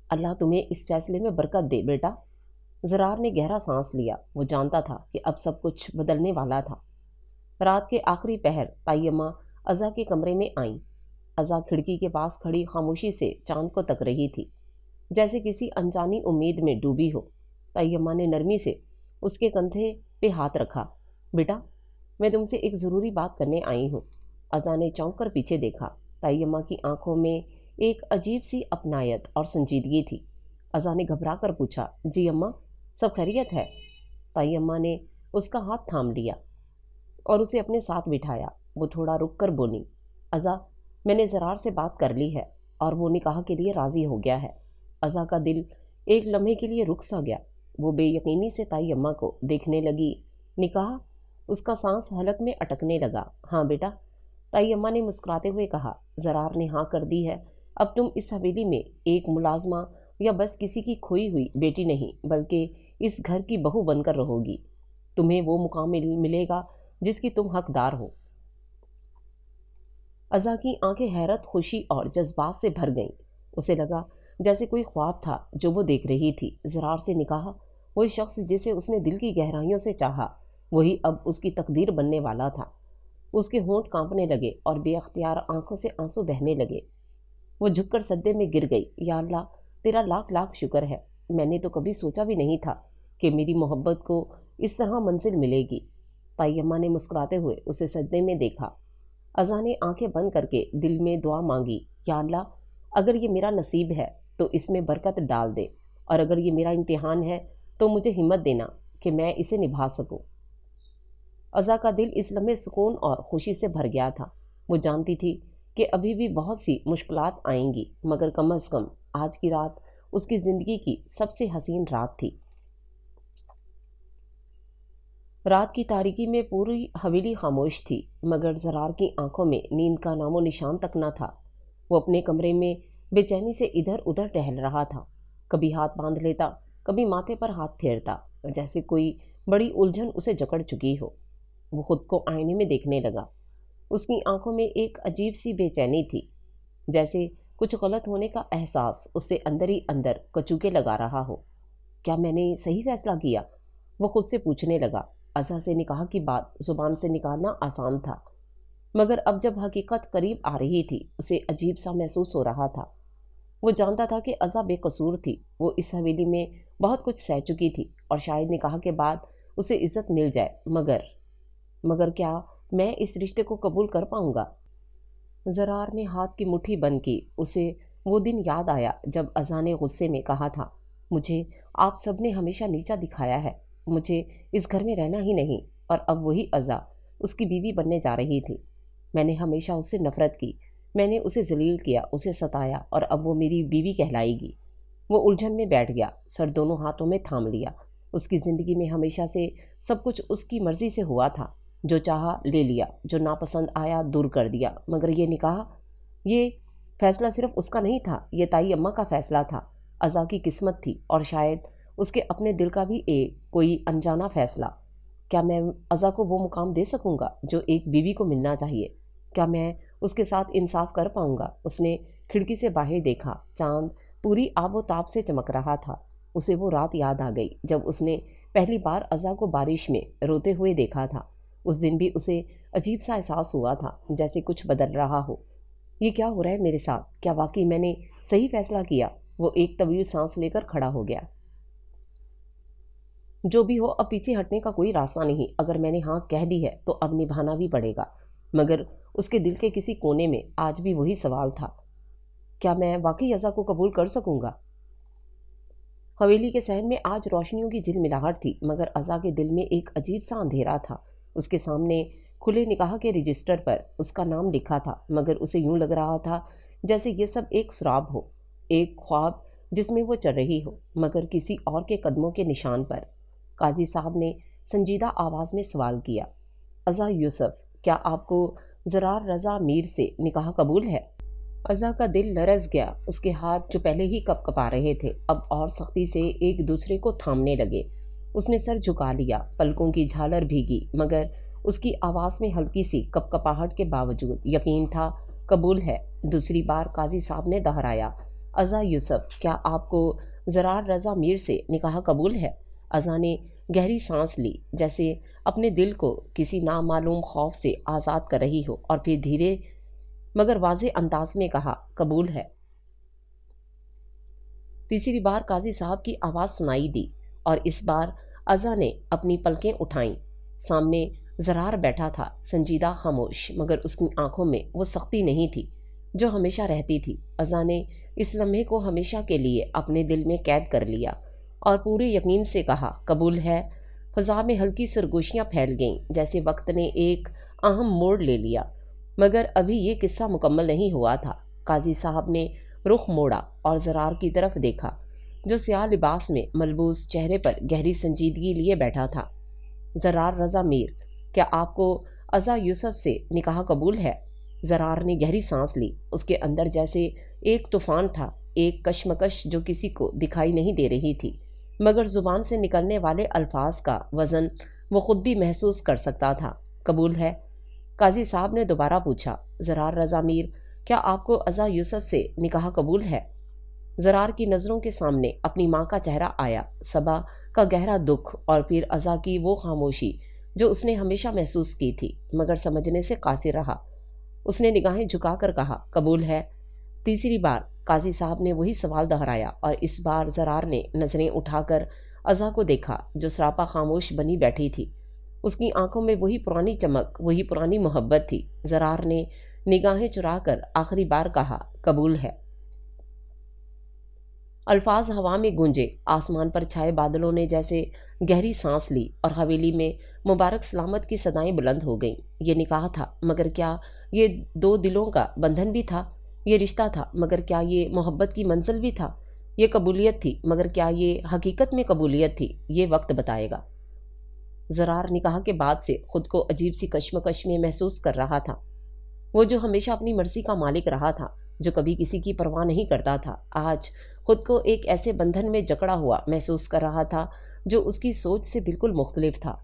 A: اللہ تمہیں اس فیصلے میں برکت دے بیٹا۔ زرار نے گہرا سانس لیا۔ وہ جانتا تھا کہ اب سب کچھ بدلنے والا تھا۔ رات کے آخری پہر تائی اماں ازا کے کمرے میں آئیں۔ ازا کھڑکی کے پاس کھڑی خاموشی سے چاند کو تک رہی تھی، جیسے کسی انجانی امید میں ڈوبی ہو۔ تائی اماں نے نرمی سے اس کے کندھے پہ ہاتھ رکھا۔ بیٹا، میں تم سے ایک ضروری بات کرنے آئی ہوں۔ ازا نے چونک کر پیچھے دیکھا۔ تائی اماں کی آنکھوں میں ایک عجیب سی اپنائیت اور سنجیدگی تھی۔ ازا نے گھبرا کر پوچھا، جی اماں، سب خیریت ہے؟ تائی اماں نے اس کا ہاتھ تھام لیا اور اسے اپنے ساتھ بٹھایا۔ وہ تھوڑا رک کر بولی، ازا، میں نے زرار سے بات کر لی ہے اور وہ نکاح کے لیے راضی ہو گیا ہے۔ ازا کا دل ایک لمحے کے لیے رک سا گیا۔ وہ بے یقینی سے تائی اماں کو دیکھنے لگی۔ نکاح؟ اس کا سانس حلق میں اٹکنے لگا۔ ہاں بیٹا، تائی اماں نے مسکراتے ہوئے کہا، زرار نے ہاں کر دی ہے۔ اب تم اس حویلی میں ایک ملازمہ یا بس کسی کی کھوئی ہوئی بیٹی نہیں، بلکہ اس گھر کی بہو بن کر رہو گی۔ تمہیں وہ مقام ملے گا جس کی تم حقدار ہو۔ ازا کی آنکھیں حیرت، خوشی اور جذبات سے بھر گئیں۔ اسے لگا جیسے کوئی خواب تھا جو وہ دیکھ رہی تھی۔ زرار سے نکاح، وہی شخص جسے اس نے دل کی گہرائیوں سے چاہا، وہی اب اس کی تقدیر بننے والا تھا۔ اس کے ہونٹ کانپنے لگے اور بے اختیار آنکھوں سے آنسو بہنے لگے۔ وہ جھک کر سجدے میں گر گئی۔ یا اللہ، تیرا لاکھ لاکھ شکر ہے۔ میں نے تو کبھی سوچا بھی نہیں تھا کہ میری محبت کو اس طرح منزل ملے گی۔ تائی اماں نے مسکراتے ہوئے اسے سجدے میں دیکھا۔ ازا نے آنکھیں بند کر کے دل میں دعا مانگی، یا اللہ، اگر یہ میرا نصیب ہے تو اس میں برکت ڈال دے، اور اگر یہ میرا امتحان ہے تو مجھے ہمت دینا کہ میں اسے نبھا سکوں۔ ازا کا دل اس لمحے سکون اور خوشی سے بھر گیا تھا۔ وہ جانتی تھی کہ ابھی بھی بہت سی مشکلات آئیں گی، مگر کم از کم آج کی رات اس کی زندگی کی سب سے حسین رات تھی۔ رات کی تاریکی میں پوری حویلی خاموش تھی، مگر زرار کی آنکھوں میں نیند کا نام و نشان تک نہ تھا۔ وہ اپنے کمرے میں بے چینی سے ادھر ادھر ٹہل رہا تھا، کبھی ہاتھ باندھ لیتا، کبھی ماتھے پر ہاتھ پھیرتا، جیسے کوئی بڑی الجھن اسے جکڑ چکی ہو۔ وہ خود کو آئینے میں دیکھنے لگا۔ اس کی آنکھوں میں ایک عجیب سی بے چینی تھی، جیسے کچھ غلط ہونے کا احساس اسے اندر ہی اندر کچوکے لگا رہا ہو۔ کیا میں نے صحیح فیصلہ کیا؟ وہ خود سے پوچھنے لگا۔ ازا سے نکاح کی بات زبان سے نکالنا آسان تھا، مگر اب جب حقیقت قریب آ رہی تھی اسے عجیب سا محسوس ہو رہا تھا۔ وہ جانتا تھا کہ ازا بے قصور تھی، وہ اس حویلی میں بہت کچھ سہ چکی تھی اور شاید نکاح کے بعد اسے عزت مل جائے، مگر کیا میں اس رشتے کو قبول کر پاؤں گا؟ زرار نے ہاتھ کی مٹھی بند کی۔ اسے وہ دن یاد آیا جب ازا نے غصے میں کہا تھا، مجھے آپ سب نے ہمیشہ نیچا دکھایا ہے، مجھے اس گھر میں رہنا ہی نہیں۔ اور اب وہی ازا اس کی بیوی بننے جا رہی تھی۔ میں نے ہمیشہ اس سے نفرت کی، میں نے اسے ذلیل کیا، اسے ستایا، اور اب وہ میری بیوی کہلائے گی۔ وہ الجھن میں بیٹھ گیا، سر دونوں ہاتھوں میں تھام لیا۔ اس کی زندگی میں ہمیشہ سے سب کچھ اس کی مرضی سے ہوا تھا، جو چاہا لے لیا، جو ناپسند آیا دور کر دیا، مگر یہ نکاح، یہ فیصلہ صرف اس کا نہیں تھا، یہ تائی اماں کا فیصلہ تھا، ازا کی قسمت تھی، اور شاید اس کے اپنے دل کا بھی کوئی انجانا فیصلہ۔ کیا میں ازا کو وہ مقام دے سکوں گا جو ایک بیوی کو ملنا چاہیے؟ کیا میں اس کے ساتھ انصاف کر پاؤں گا؟ اس نے کھڑکی سے باہر دیکھا، چاند پوری آب و تاب سے چمک رہا تھا۔ اسے وہ رات یاد آ گئی جب اس نے پہلی بار ازا کو بارش میں روتے ہوئے دیکھا تھا۔ اس دن بھی اسے عجیب سا احساس ہوا تھا، جیسے کچھ بدل رہا ہو، یہ کیا ہو رہا ہے میرے ساتھ؟ کیا واقعی میں نے صحیح فیصلہ کیا؟ وہ ایک طویل سانس لے کر کھڑا ہو گیا۔ جو بھی ہو، اب پیچھے ہٹنے کا کوئی راستہ نہیں۔ اگر میں نے ہاں کہہ دی ہے تو اب نبھانا بھی پڑے گا۔ مگر اس کے دل کے کسی کونے میں آج بھی وہی سوال تھا، کیا میں واقعی عزا کو قبول کر سکوں گا؟ حویلی کے صحن میں آج روشنیوں کی جھلملاہٹ تھی، مگر عزا کے دل میں ایک عجیب سا اندھیرا تھا۔ اس کے سامنے کھلے نکاح کے رجسٹر پر اس کا نام لکھا تھا، مگر اسے یوں لگ رہا تھا جیسے یہ سب ایک سراب ہو، ایک خواب جس میں وہ چل رہی ہو، مگر کسی اور کے قدموں کے نشان پر۔ قاضی صاحب نے سنجیدہ آواز میں سوال کیا، عزا یوسف، کیا آپ کو زرار رضا میر سے نکاح قبول ہے؟ عزا کا دل لرز گیا۔ اس کے ہاتھ جو پہلے ہی کپ کپا رہے تھے اب اور سختی سے ایک دوسرے کو تھامنے لگے۔ اس نے سر جھکا لیا، پلکوں کی جھالر بھیگی، مگر اس کی آواز میں ہلکی سی کپ کپاہٹ کے باوجود یقین تھا، قبول ہے۔ دوسری بار قاضی صاحب نے دہرایا، عزا یوسف، کیا آپ کو زرار رضا میر سے نکاح قبول ہے؟ عزا نے گہری سانس لی، جیسے اپنے دل کو کسی نامعلوم خوف سے آزاد کر رہی ہو، اور پھر دھیرے مگر واضح انداز میں کہا، قبول ہے۔ تیسری بار قاضی صاحب کی آواز سنائی دی، اور اس بار عزا نے اپنی پلکیں اٹھائیں۔ سامنے زرار بیٹھا تھا، سنجیدہ، خاموش، مگر اس کی آنکھوں میں وہ سختی نہیں تھی جو ہمیشہ رہتی تھی۔ عزا نے اس لمحے کو ہمیشہ کے لیے اپنے دل میں قید کر لیا، اور پورے یقین سے کہا، قبول ہے۔ فضا میں ہلکی سرگوشیاں پھیل گئیں، جیسے وقت نے ایک اہم موڑ لے لیا، مگر ابھی یہ قصہ مکمل نہیں ہوا تھا۔ قاضی صاحب نے رخ موڑا اور زرار کی طرف دیکھا، جو سیاہ لباس میں ملبوس چہرے پر گہری سنجیدگی لیے بیٹھا تھا۔ زرار رضا میر، کیا آپ کو عزا یوسف سے نکاح قبول ہے؟ زرار نے گہری سانس لی۔ اس کے اندر جیسے ایک طوفان تھا، ایک کشمکش جو کسی کو دکھائی نہیں دے رہی تھی، مگر زبان سے نکلنے والے الفاظ کا وزن وہ خود بھی محسوس کر سکتا تھا۔ قبول ہے؟ قاضی صاحب نے دوبارہ پوچھا، زرار رضا میر، کیا آپ کو عزا یوسف سے نکاح قبول ہے؟ زرار کی نظروں کے سامنے اپنی ماں کا چہرہ آیا، صبا کا گہرا دکھ، اور پھر عزا کی وہ خاموشی جو اس نے ہمیشہ محسوس کی تھی، مگر سمجھنے سے قاصر رہا۔ اس نے نگاہیں جھکا کر کہا، قبول ہے۔ تیسری بار قاضی صاحب نے وہی سوال دہرایا، اور اس بار زرار نے نظریں اٹھا کر عزا کو دیکھا، جو سراپا خاموش بنی بیٹھی تھی۔ اس کی آنکھوں میں وہی پرانی چمک، وہی پرانی محبت تھی۔ زرار نے نگاہیں چرا کر آخری بار کہا، قبول ہے۔ الفاظ ہوا میں گونجے، آسمان پر چھائے بادلوں نے جیسے گہری سانس لی، اور حویلی میں مبارک سلامت کی صدائیں بلند ہو گئیں۔ یہ نکاح تھا، مگر کیا یہ دو دلوں کا بندھن بھی تھا؟ یہ رشتہ تھا، مگر کیا یہ محبت کی منزل بھی تھا؟ یہ قبولیت تھی، مگر کیا یہ حقیقت میں قبولیت تھی؟ یہ وقت بتائے گا۔ زرار نکاح کے بعد سے خود کو عجیب سی کشمکش میں محسوس کر رہا تھا۔ وہ جو ہمیشہ اپنی مرضی کا مالک رہا تھا، جو کبھی کسی کی پرواہ نہیں کرتا تھا، آج خود کو ایک ایسے بندھن میں جکڑا ہوا محسوس کر رہا تھا جو اس کی سوچ سے بالکل مختلف تھا۔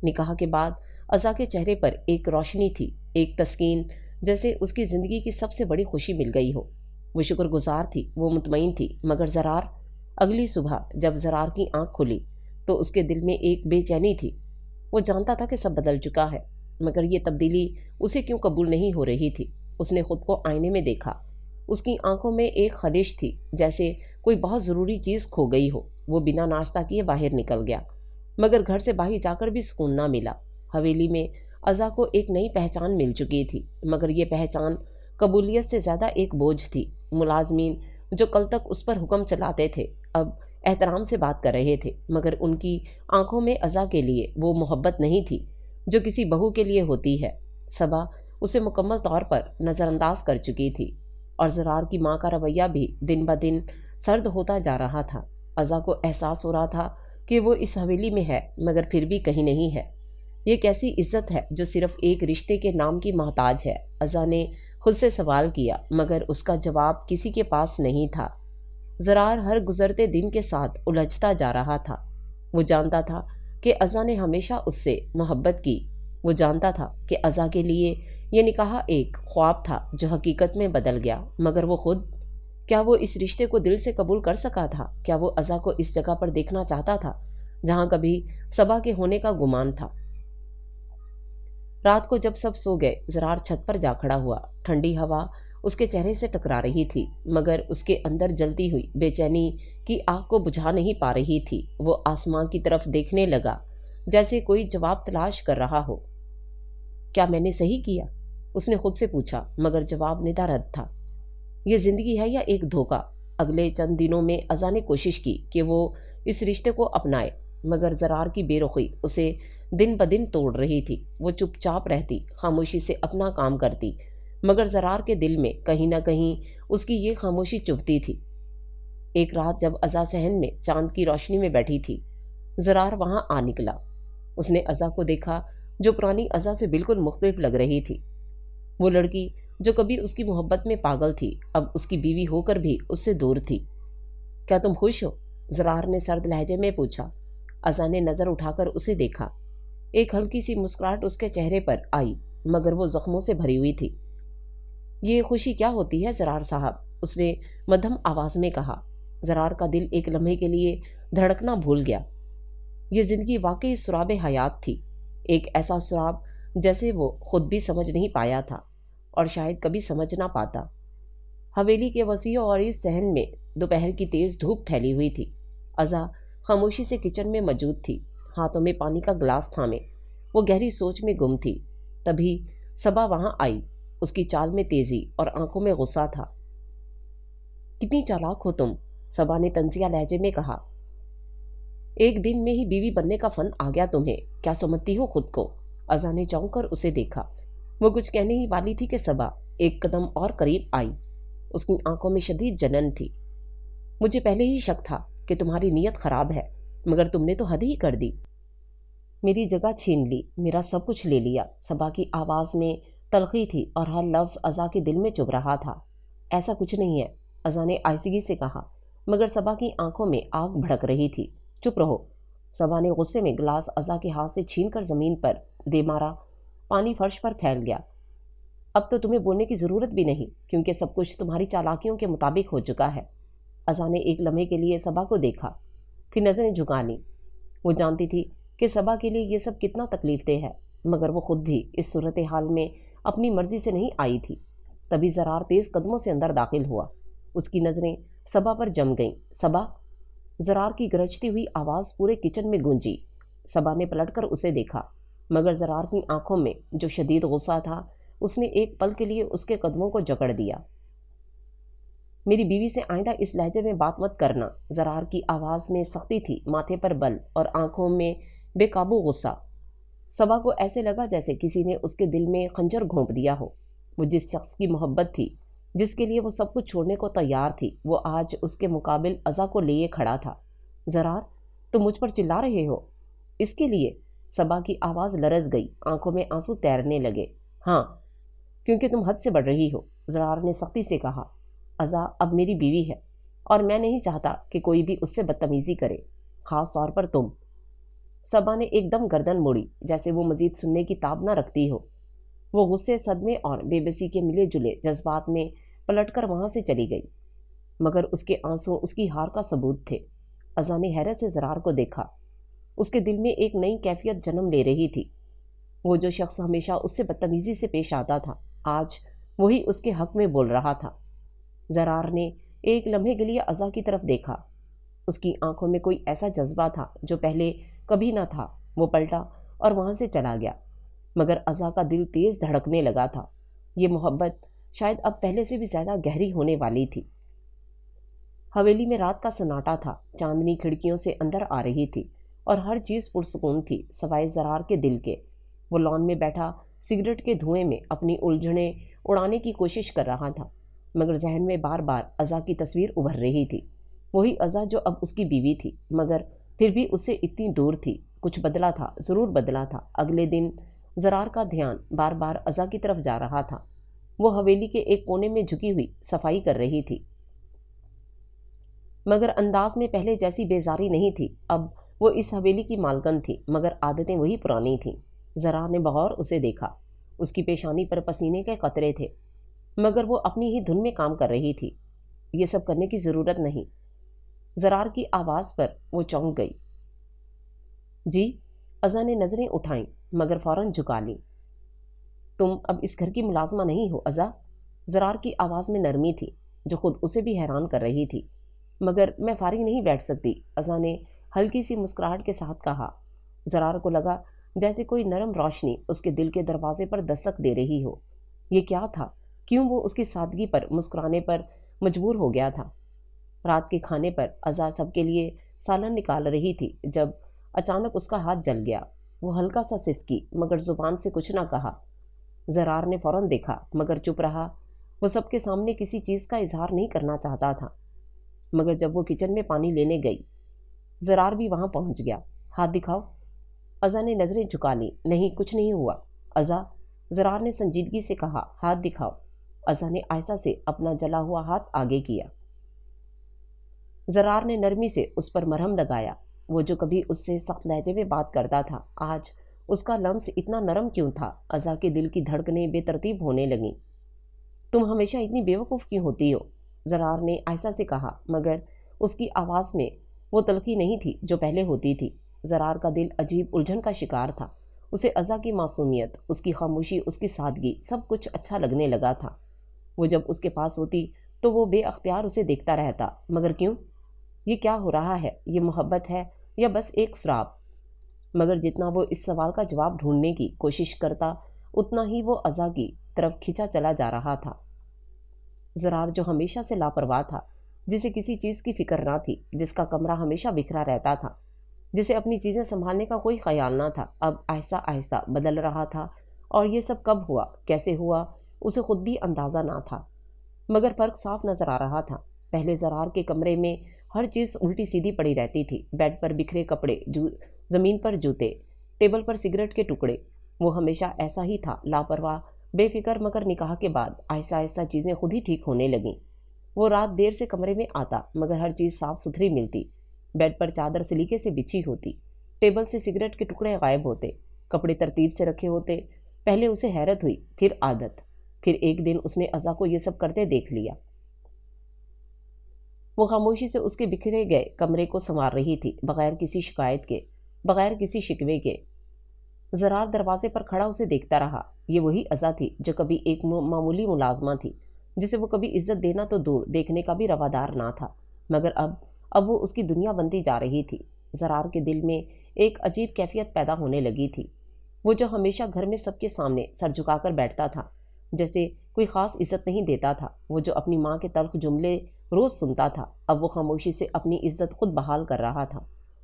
A: نکاح کے بعد عزا کے چہرے پر ایک روشنی تھی، ایک تسکین، جیسے اس کی زندگی کی سب سے بڑی خوشی مل گئی ہو۔ وہ شکر گزار تھی، وہ مطمئن تھی، مگر زرار، اگلی صبح جب زرار کی آنکھ کھلی تو اس کے دل میں ایک بے چینی تھی۔ وہ جانتا تھا کہ سب بدل چکا ہے، مگر یہ تبدیلی اسے کیوں قبول نہیں ہو رہی تھی؟ اس نے خود کو آئینے میں دیکھا۔ اس کی آنکھوں میں ایک خلش تھی، جیسے کوئی بہت ضروری چیز کھو گئی ہو۔ وہ بنا ناشتہ کیے باہر نکل گیا، مگر گھر سے باہر جا کر بھی سکون نہ ملا۔ حویلی میں عزا کو ایک نئی پہچان مل چکی تھی، مگر یہ پہچان قبولیت سے زیادہ ایک بوجھ تھی۔ ملازمین جو کل تک اس پر حکم چلاتے تھے، اب احترام سے بات کر رہے تھے، مگر ان کی آنکھوں میں عزا کے لیے وہ محبت نہیں تھی جو کسی بہو کے لیے ہوتی ہے۔ صبا اسے مکمل طور پر نظر انداز کر چکی تھی، اور زرار کی ماں کا رویہ بھی دن بدن سرد ہوتا جا رہا تھا۔ عزا کو احساس ہو رہا تھا کہ وہ اس حویلی میں ہے، مگر پھر بھی کہیں نہیں ہے۔ یہ کیسی عزت ہے جو صرف ایک رشتے کے نام کی محتاج ہے؟ عزا نے خود سے سوال کیا، مگر اس کا جواب کسی کے پاس نہیں تھا۔ زرار ہر گزرتے دن کے ساتھ الجھتا جا رہا تھا۔ وہ جانتا تھا کہ عزا نے ہمیشہ اس سے محبت کی۔ وہ جانتا تھا کہ عزا کے لیے یہ نکاح ایک خواب تھا جو حقیقت میں بدل گیا، مگر وہ خود، کیا وہ اس رشتے کو دل سے قبول کر سکا تھا؟ کیا وہ عزا کو اس جگہ پر دیکھنا چاہتا تھا جہاں کبھی صبا کے ہونے کا گمان تھا؟ رات کو جب سب سو گئے، زرار چھت پر جا کھڑا ہوا۔ ٹھنڈی ہوا اس کے چہرے سے ٹکرا رہی تھی، مگر اس کے اندر جلتی ہوئی بے چینی کی آگ کو بجھا نہیں پا رہی تھی۔ وہ آسمان کی طرف دیکھنے لگا جیسے کوئی جواب تلاش کر رہا ہو۔ کیا میں نے صحیح کیا؟ اس نے خود سے پوچھا، مگر جواب ندارد تھا۔ یہ زندگی ہے یا ایک دھوکہ؟ اگلے چند دنوں میں ازا نے کوشش کی کہ وہ اس رشتے کو اپنائے، مگر زرار کی بے رخی اسے دن بدن توڑ رہی تھی۔ وہ چپ چاپ رہتی، خاموشی سے اپنا کام کرتی، مگر زرار کے دل میں کہیں نہ کہیں اس کی یہ خاموشی چبھتی تھی۔ ایک رات جب ازا صحن میں چاند کی روشنی میں بیٹھی تھی، زرار وہاں آ نکلا۔ اس نے ازا کو دیکھا جو پرانی ازا سے بالکل مختلف لگ رہی تھی۔ وہ لڑکی جو کبھی اس کی محبت میں پاگل تھی، اب اس کی بیوی ہو کر بھی اس سے دور تھی۔ کیا تم خوش ہو؟ زرار نے سرد لہجے میں پوچھا۔ ازا نے نظر اٹھا کر اسے دیکھا۔ ایک ہلکی سی مسکراہٹ اس کے چہرے پر آئی، مگر وہ زخموں سے بھری ہوئی تھی۔ یہ خوشی کیا ہوتی ہے زرار صاحب؟ اس نے مدھم آواز میں کہا۔ زرار کا دل ایک لمحے کے لیے دھڑکنا بھول گیا۔ یہ زندگی واقعی سراب حیات تھی، ایک ایسا سراب جیسے وہ خود بھی سمجھ نہیں پایا تھا اور شاید کبھی سمجھ نہ پاتا۔ حویلی کے وسیع اور اس صحن میں دوپہر کی تیز دھوپ پھیلی ہوئی تھی۔ ازا خاموشی سے کچن میں موجود تھی، ہاتھوں میں پانی کا گلاس تھامے وہ گہری سوچ میں گم تھی۔ تبھی صبا وہاں آئی۔ اس کی چال میں تیزی اور آنکھوں میں غصہ تھا۔ کتنی چالاک ہو تم، صبا نے طنزیہ لہجے میں کہا۔ ایک دن میں ہی بیوی بننے کا فن آ گیا تمہیں، کیا سمجھتی ہو خود کو؟ ازا نے چونک کر اسے دیکھا۔ وہ کچھ کہنے ہی والی تھی کہ صبا ایک قدم اور قریب آئی۔ اس کی آنکھوں میں شدید جنن تھی۔ مجھے پہلے ہی شک تھا کہ تمہاری نیت خراب ہے، مگر تم نے تو حد ہی کر دی۔ میری جگہ چھین لی، میرا سب کچھ لے لیا۔ صبا کی آواز میں تلخی تھی اور ہر لفظ ازا کے دل میں چبھ رہا تھا۔ ایسا کچھ نہیں ہے، ازا نے آہستگی سے کہا، مگر صبا کی آنکھوں میں آگ بھڑک رہی تھی۔ چپ رہو، صبا نے غصے میں گلاس ازا کے ہاتھ سے چھین کر زمین پر دے مارا۔ پانی فرش پر پھیل گیا۔ اب تو تمہیں بولنے کی ضرورت بھی نہیں، کیونکہ سب کچھ تمہاری چالاکیوں کے مطابق ہو چکا ہے۔ ازا نے ایک لمحے کے لیے صبا کو دیکھا، پھر نظریں جھکا لیں۔ وہ جانتی تھی کہ صبا کے لیے یہ سب کتنا تکلیف دہ ہے، مگر وہ خود بھی اس صورتحال میں اپنی مرضی سے نہیں آئی تھی۔ تبھی زرار تیز قدموں سے اندر داخل ہوا۔ اس کی نظریں صبا پر جم گئیں۔ صبا! زرار کی گرجتی ہوئی آواز پورے کچن میں گونجی۔ صبا نے پلٹ کر اسے دیکھا، مگر زرار کی آنکھوں میں جو شدید غصہ تھا، اس نے ایک پل کے لیے اس کے قدموں کو جکڑ دیا۔ میری بیوی سے آئندہ اس لہجے میں بات مت کرنا۔ زرار کی آواز میں سختی تھی، ماتھے پر بل اور آنکھوں میں بے قابو غصہ۔ صبا کو ایسے لگا جیسے کسی نے اس کے دل میں خنجر گھونپ دیا ہو۔ وہ جس شخص کی محبت تھی، جس کے لیے وہ سب کچھ چھوڑنے کو تیار تھی، وہ آج اس کے مقابل ازا کو لیے کھڑا تھا۔ زرار، تم مجھ پر چلا رہے ہو؟ اس کے لیے؟ صبا کی آواز لرز گئی، آنکھوں میں آنسو تیرنے لگے۔ ہاں، کیونکہ تم حد سے بڑھ رہی ہو، زرار نے سختی سے کہا۔ ازا اب میری بیوی ہے اور میں نہیں چاہتا کہ کوئی بھی اس سے بدتمیزی کرے، خاص طور پر تم۔ صبا نے ایک دم گردن موڑی، جیسے وہ مزید سننے کی تاب نہ رکھتی ہو۔ وہ غصے، صدمے اور بے بسی کے ملے جلے جذبات میں پلٹ کر وہاں سے چلی گئی، مگر اس کے آنسو اس کی ہار کا ثبوت تھے۔ ازا نے حیرت سے زرار کو دیکھا۔ اس کے دل میں ایک نئی کیفیت جنم لے رہی تھی۔ وہ جو شخص ہمیشہ اس سے بدتمیزی سے پیش آتا تھا، آج وہی اس کے حق میں بول رہا تھا۔ زرار نے ایک لمحے کے لیے ازا کی طرف دیکھا۔ اس کی آنکھوں میں کوئی ایسا جذبہ تھا جو پہلے کبھی نہ تھا۔ وہ پلٹا اور وہاں سے چلا گیا، مگر ازا کا دل تیز دھڑکنے لگا تھا۔ یہ محبت شاید اب پہلے سے بھی زیادہ گہری ہونے والی تھی۔ حویلی میں رات کا سناٹا تھا، چاندنی کھڑکیوں سے اندر آ رہی تھی اور ہر چیز پرسکون تھی سوائے زرار کے دل کے۔ وہ لان میں بیٹھا سگریٹ کے دھوئیں میں اپنی الجھنیں اڑانے کی کوشش کر رہا تھا، مگر ذہن میں بار بار ازا کی تصویر ابھر رہی تھی۔ وہی ازا جو اب اس کی بیوی تھی، مگر پھر بھی اس سے اتنی دور تھی۔ کچھ بدلا تھا، ضرور بدلا تھا۔ اگلے دن زرار کا دھیان بار بار ازا کی طرف جا رہا تھا۔ وہ حویلی کے ایک کونے میں جھکی ہوئی صفائی کر رہی تھی، مگر انداز میں پہلے جیسی بیزاری نہیں تھی۔ اب وہ اس حویلی کی مالکن تھی، مگر عادتیں وہی پرانی تھیں۔ زرار نے بغور اسے دیکھا۔ اس کی پیشانی پر پسینے کے قطرے تھے، مگر وہ اپنی ہی دھن میں کام کر رہی تھی۔ یہ سب کرنے کی ضرورت نہیں۔ زرار کی آواز پر وہ چونک گئی۔ جی؟ ازا نے نظریں اٹھائیں، مگر فوراً جھکا لیں۔ تم اب اس گھر کی ملازمہ نہیں ہو ازا؟ زرار کی آواز میں نرمی تھی جو خود اسے بھی حیران کر رہی تھی۔ مگر میں فارغ نہیں بیٹھ سکتی، ازا نے ہلکی سی مسکراہٹ کے ساتھ کہا۔ زرار کو لگا جیسے کوئی نرم روشنی اس کے دل کے دروازے پر دستک دے رہی ہو۔ یہ کیا تھا؟ کیوں وہ اس کی سادگی پر مسکرانے پر مجبور ہو گیا تھا؟ رات کے کھانے پر ازا سب کے لیے سالن نکال رہی تھی جب اچانک اس کا ہاتھ جل گیا۔ وہ ہلکا سا سسکی مگر زبان سے کچھ نہ کہا۔ زرار نے فوراً دیکھا مگر چپ رہا۔ وہ سب کے سامنے کسی چیز کا اظہار نہیں کرنا چاہتا تھا، مگر جب وہ کچن میں پانی لینے گئی زرار بھی وہاں پہنچ گیا۔ ہاتھ دکھاؤ، ازا نے نظریں جھکا لی۔ نہیں، کچھ نہیں ہوا ازا، زرار نے سنجیدگی سے کہا۔ ہاتھ دکھاؤ۔ ازا نے آہستہ سے اپنا جلا ہوا ہاتھ آگے کیا۔ زرار نے نرمی سے اس پر مرہم لگایا۔ وہ جو کبھی اس سے سخت لہجے میں بات کرتا تھا، آج اس کا لمس اتنا نرم کیوں تھا؟ ازا کے دل کی دھڑکنیں بے ترتیب ہونے لگیں۔ تم ہمیشہ اتنی بے وقوف کیوں ہوتی ہو؟ زرار نے آہستہ سے کہا، مگر اس کی آواز میں وہ تلخی نہیں تھی جو پہلے ہوتی تھی۔ زرار کا دل عجیب الجھن کا شکار تھا۔ اسے ازا کی معصومیت، اس کی خاموشی، اس کی سادگی، سب کچھ اچھا لگنے لگا تھا۔ وہ جب اس کے پاس ہوتی تو وہ بے اختیار اسے دیکھتا رہتا۔ مگر کیوں؟ یہ کیا ہو رہا ہے؟ یہ محبت ہے یا بس ایک سراب؟ مگر جتنا وہ اس سوال کا جواب ڈھونڈنے کی کوشش کرتا اتنا ہی وہ ازا کی طرف کھینچا چلا جا رہا تھا۔ زرار جو ہمیشہ سے لاپرواہ تھا، جسے کسی چیز کی فکر نہ تھی، جس کا کمرہ ہمیشہ بکھرا رہتا تھا، جسے اپنی چیزیں سنبھالنے کا کوئی خیال نہ تھا، اب آہستہ آہستہ بدل رہا تھا۔ اور یہ سب کب ہوا، کیسے ہوا، اسے خود بھی اندازہ نہ تھا، مگر فرق صاف نظر آ رہا تھا۔ پہلے زرار کے کمرے میں ہر چیز الٹی سیدھی پڑی رہتی تھی، بیڈ پر بکھرے کپڑے، زمین پر جوتے، ٹیبل پر سگریٹ کے ٹکڑے۔ وہ ہمیشہ ایسا ہی تھا، لاپرواہ، بے فکر، مگر نکاح کے بعد آہستہ آہستہ چیزیں خود ہی ٹھیک ہونے لگیں۔ وہ رات دیر سے کمرے میں آتا مگر ہر چیز صاف ستھری ملتی، بیڈ پر چادر سلیقے سے بچھی ہوتی، ٹیبل سے سگریٹ کے ٹکڑے غائب ہوتے، کپڑے ترتیب سے رکھے ہوتے۔ پہلے اسے حیرت ہوئی، پھر عادت، پھر ایک دن اس نے ازا کو یہ سب کرتے دیکھ لیا۔ وہ خاموشی سے اس کے بکھرے گئے کمرے کو سنوار رہی تھی، بغیر کسی شکایت کے، بغیر کسی شکوے کے۔ زرار دروازے پر کھڑا اسے دیکھتا رہا۔ یہ وہی ازا تھی جو کبھی ایک معمولی ملازمہ تھی، جسے وہ کبھی عزت دینا تو دور، دیکھنے کا بھی روادار نہ تھا، مگر اب وہ اس کی دنیا بنتی جا رہی تھی۔ زرار کے دل میں ایک عجیب کیفیت پیدا ہونے لگی تھی۔ وہ جو ہمیشہ گھر میں سب کے سامنے سر جھکا کر بیٹھتا تھا، جیسے کوئی خاص عزت نہیں دیتا تھا، وہ جو اپنی ماں کے تلخ جملے روز سنتا تھا، اب وہ خاموشی سے اپنی عزت خود بحال کر رہا تھا۔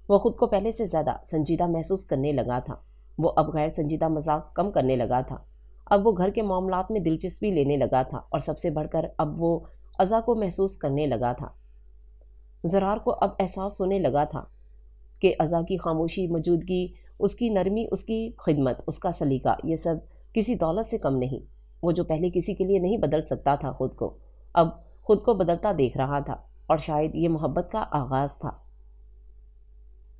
A: وہ خود کو پہلے سے زیادہ سنجیدہ محسوس کرنے لگا تھا۔ وہ اب غیر سنجیدہ مذاق کم کرنے لگا تھا۔ اب وہ گھر کے معاملات میں دلچسپی لینے لگا تھا، اور سب سے بڑھ کر اب وہ ازا کو محسوس کرنے لگا تھا۔ زرار کو اب احساس ہونے لگا تھا کہ ازا کی خاموشی، موجودگی، اس کی نرمی، اس کی خدمت، اس کا سلیقہ، یہ سب کسی دولت سے کم نہیں۔ وہ جو پہلے کسی کے لیے نہیں بدل سکتا تھا خود کو، اب خود کو بدلتا دیکھ رہا تھا، اور شاید یہ محبت کا آغاز تھا۔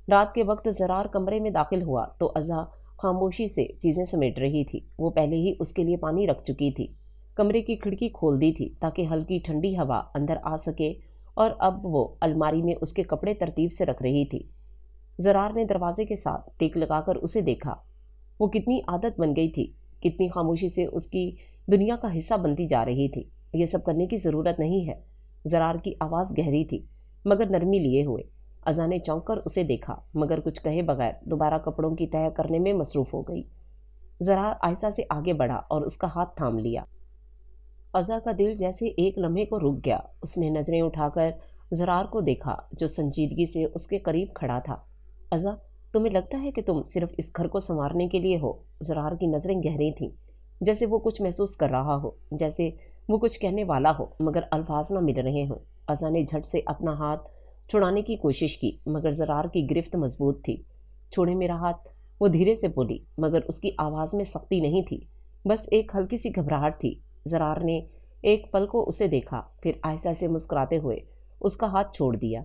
A: رات کے وقت زرار کمرے میں داخل ہوا تو ازا خاموشی سے چیزیں سمیٹ رہی تھی۔ وہ پہلے ہی اس کے لیے پانی رکھ چکی تھی، کمرے کی کھڑکی کھول دی تھی تاکہ ہلکی ٹھنڈی ہوا اندر آ سکے، اور اب وہ الماری میں اس کے کپڑے ترتیب سے رکھ رہی تھی۔ زرار نے دروازے کے ساتھ ٹیک لگا کر اسے دیکھا۔ وہ کتنی عادت بن گئی تھی، کتنی خاموشی سے اس کی دنیا کا حصہ بنتی جا رہی تھی۔ یہ سب کرنے کی ضرورت نہیں ہے۔ زرار کی آواز گہری تھی مگر نرمی لیے ہوئے۔ ازا نے چونک کر اسے دیکھا مگر کچھ کہے بغیر دوبارہ کپڑوں کی تہہ کرنے میں مصروف ہو گئی۔ زرار آہستہ سے آگے بڑھا اور اس کا ہاتھ تھام لیا۔ ازا کا دل جیسے ایک لمحے کو رک گیا۔ اس نے نظریں اٹھا کر زرار کو دیکھا جو سنجیدگی سے اس کے قریب کھڑا تھا۔ ازا، تمہیں لگتا ہے کہ تم صرف اس گھر کو سنوارنے کے لیے ہو؟ زرار کی نظریں گہری تھیں، جیسے وہ کچھ محسوس کر رہا ہو، جیسے وہ کچھ کہنے والا ہو مگر الفاظ نہ مل رہے ہوں۔ ازا نے جھٹ سے اپنا ہاتھ چھڑانے کی کوشش کی مگر زرار کی گرفت مضبوط تھی۔ چھوڑے میرا ہاتھ، وہ دھیرے سے بولی، مگر اس کی آواز میں سختی نہیں تھی، بس ایک ہلکی سی گھبراہٹ تھی۔ زرار نے ایک پل کو اسے دیکھا، پھر آہستہ سے مسکراتے ہوئے اس کا ہاتھ چھوڑ دیا۔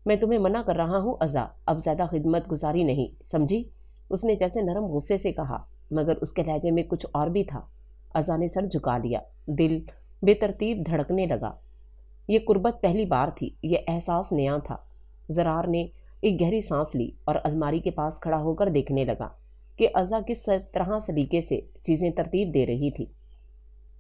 A: میں تمہیں منع کر رہا ہوں ازا، اب زیادہ خدمت گزاری نہیں، سمجھی؟ اس نے جیسے نرم غصے سے کہا، مگر اس کے لہجے میں کچھ اور بھی تھا۔ ازا نے سر جھکا لیا، دل بے ترتیب دھڑکنے لگا۔ یہ قربت پہلی بار تھی، یہ احساس نیا تھا۔ زرار نے ایک گہری سانس لی اور الماری کے پاس کھڑا ہو کر دیکھنے لگا کہ ازا کس طرح سلیقے سے چیزیں ترتیب دے رہی تھی۔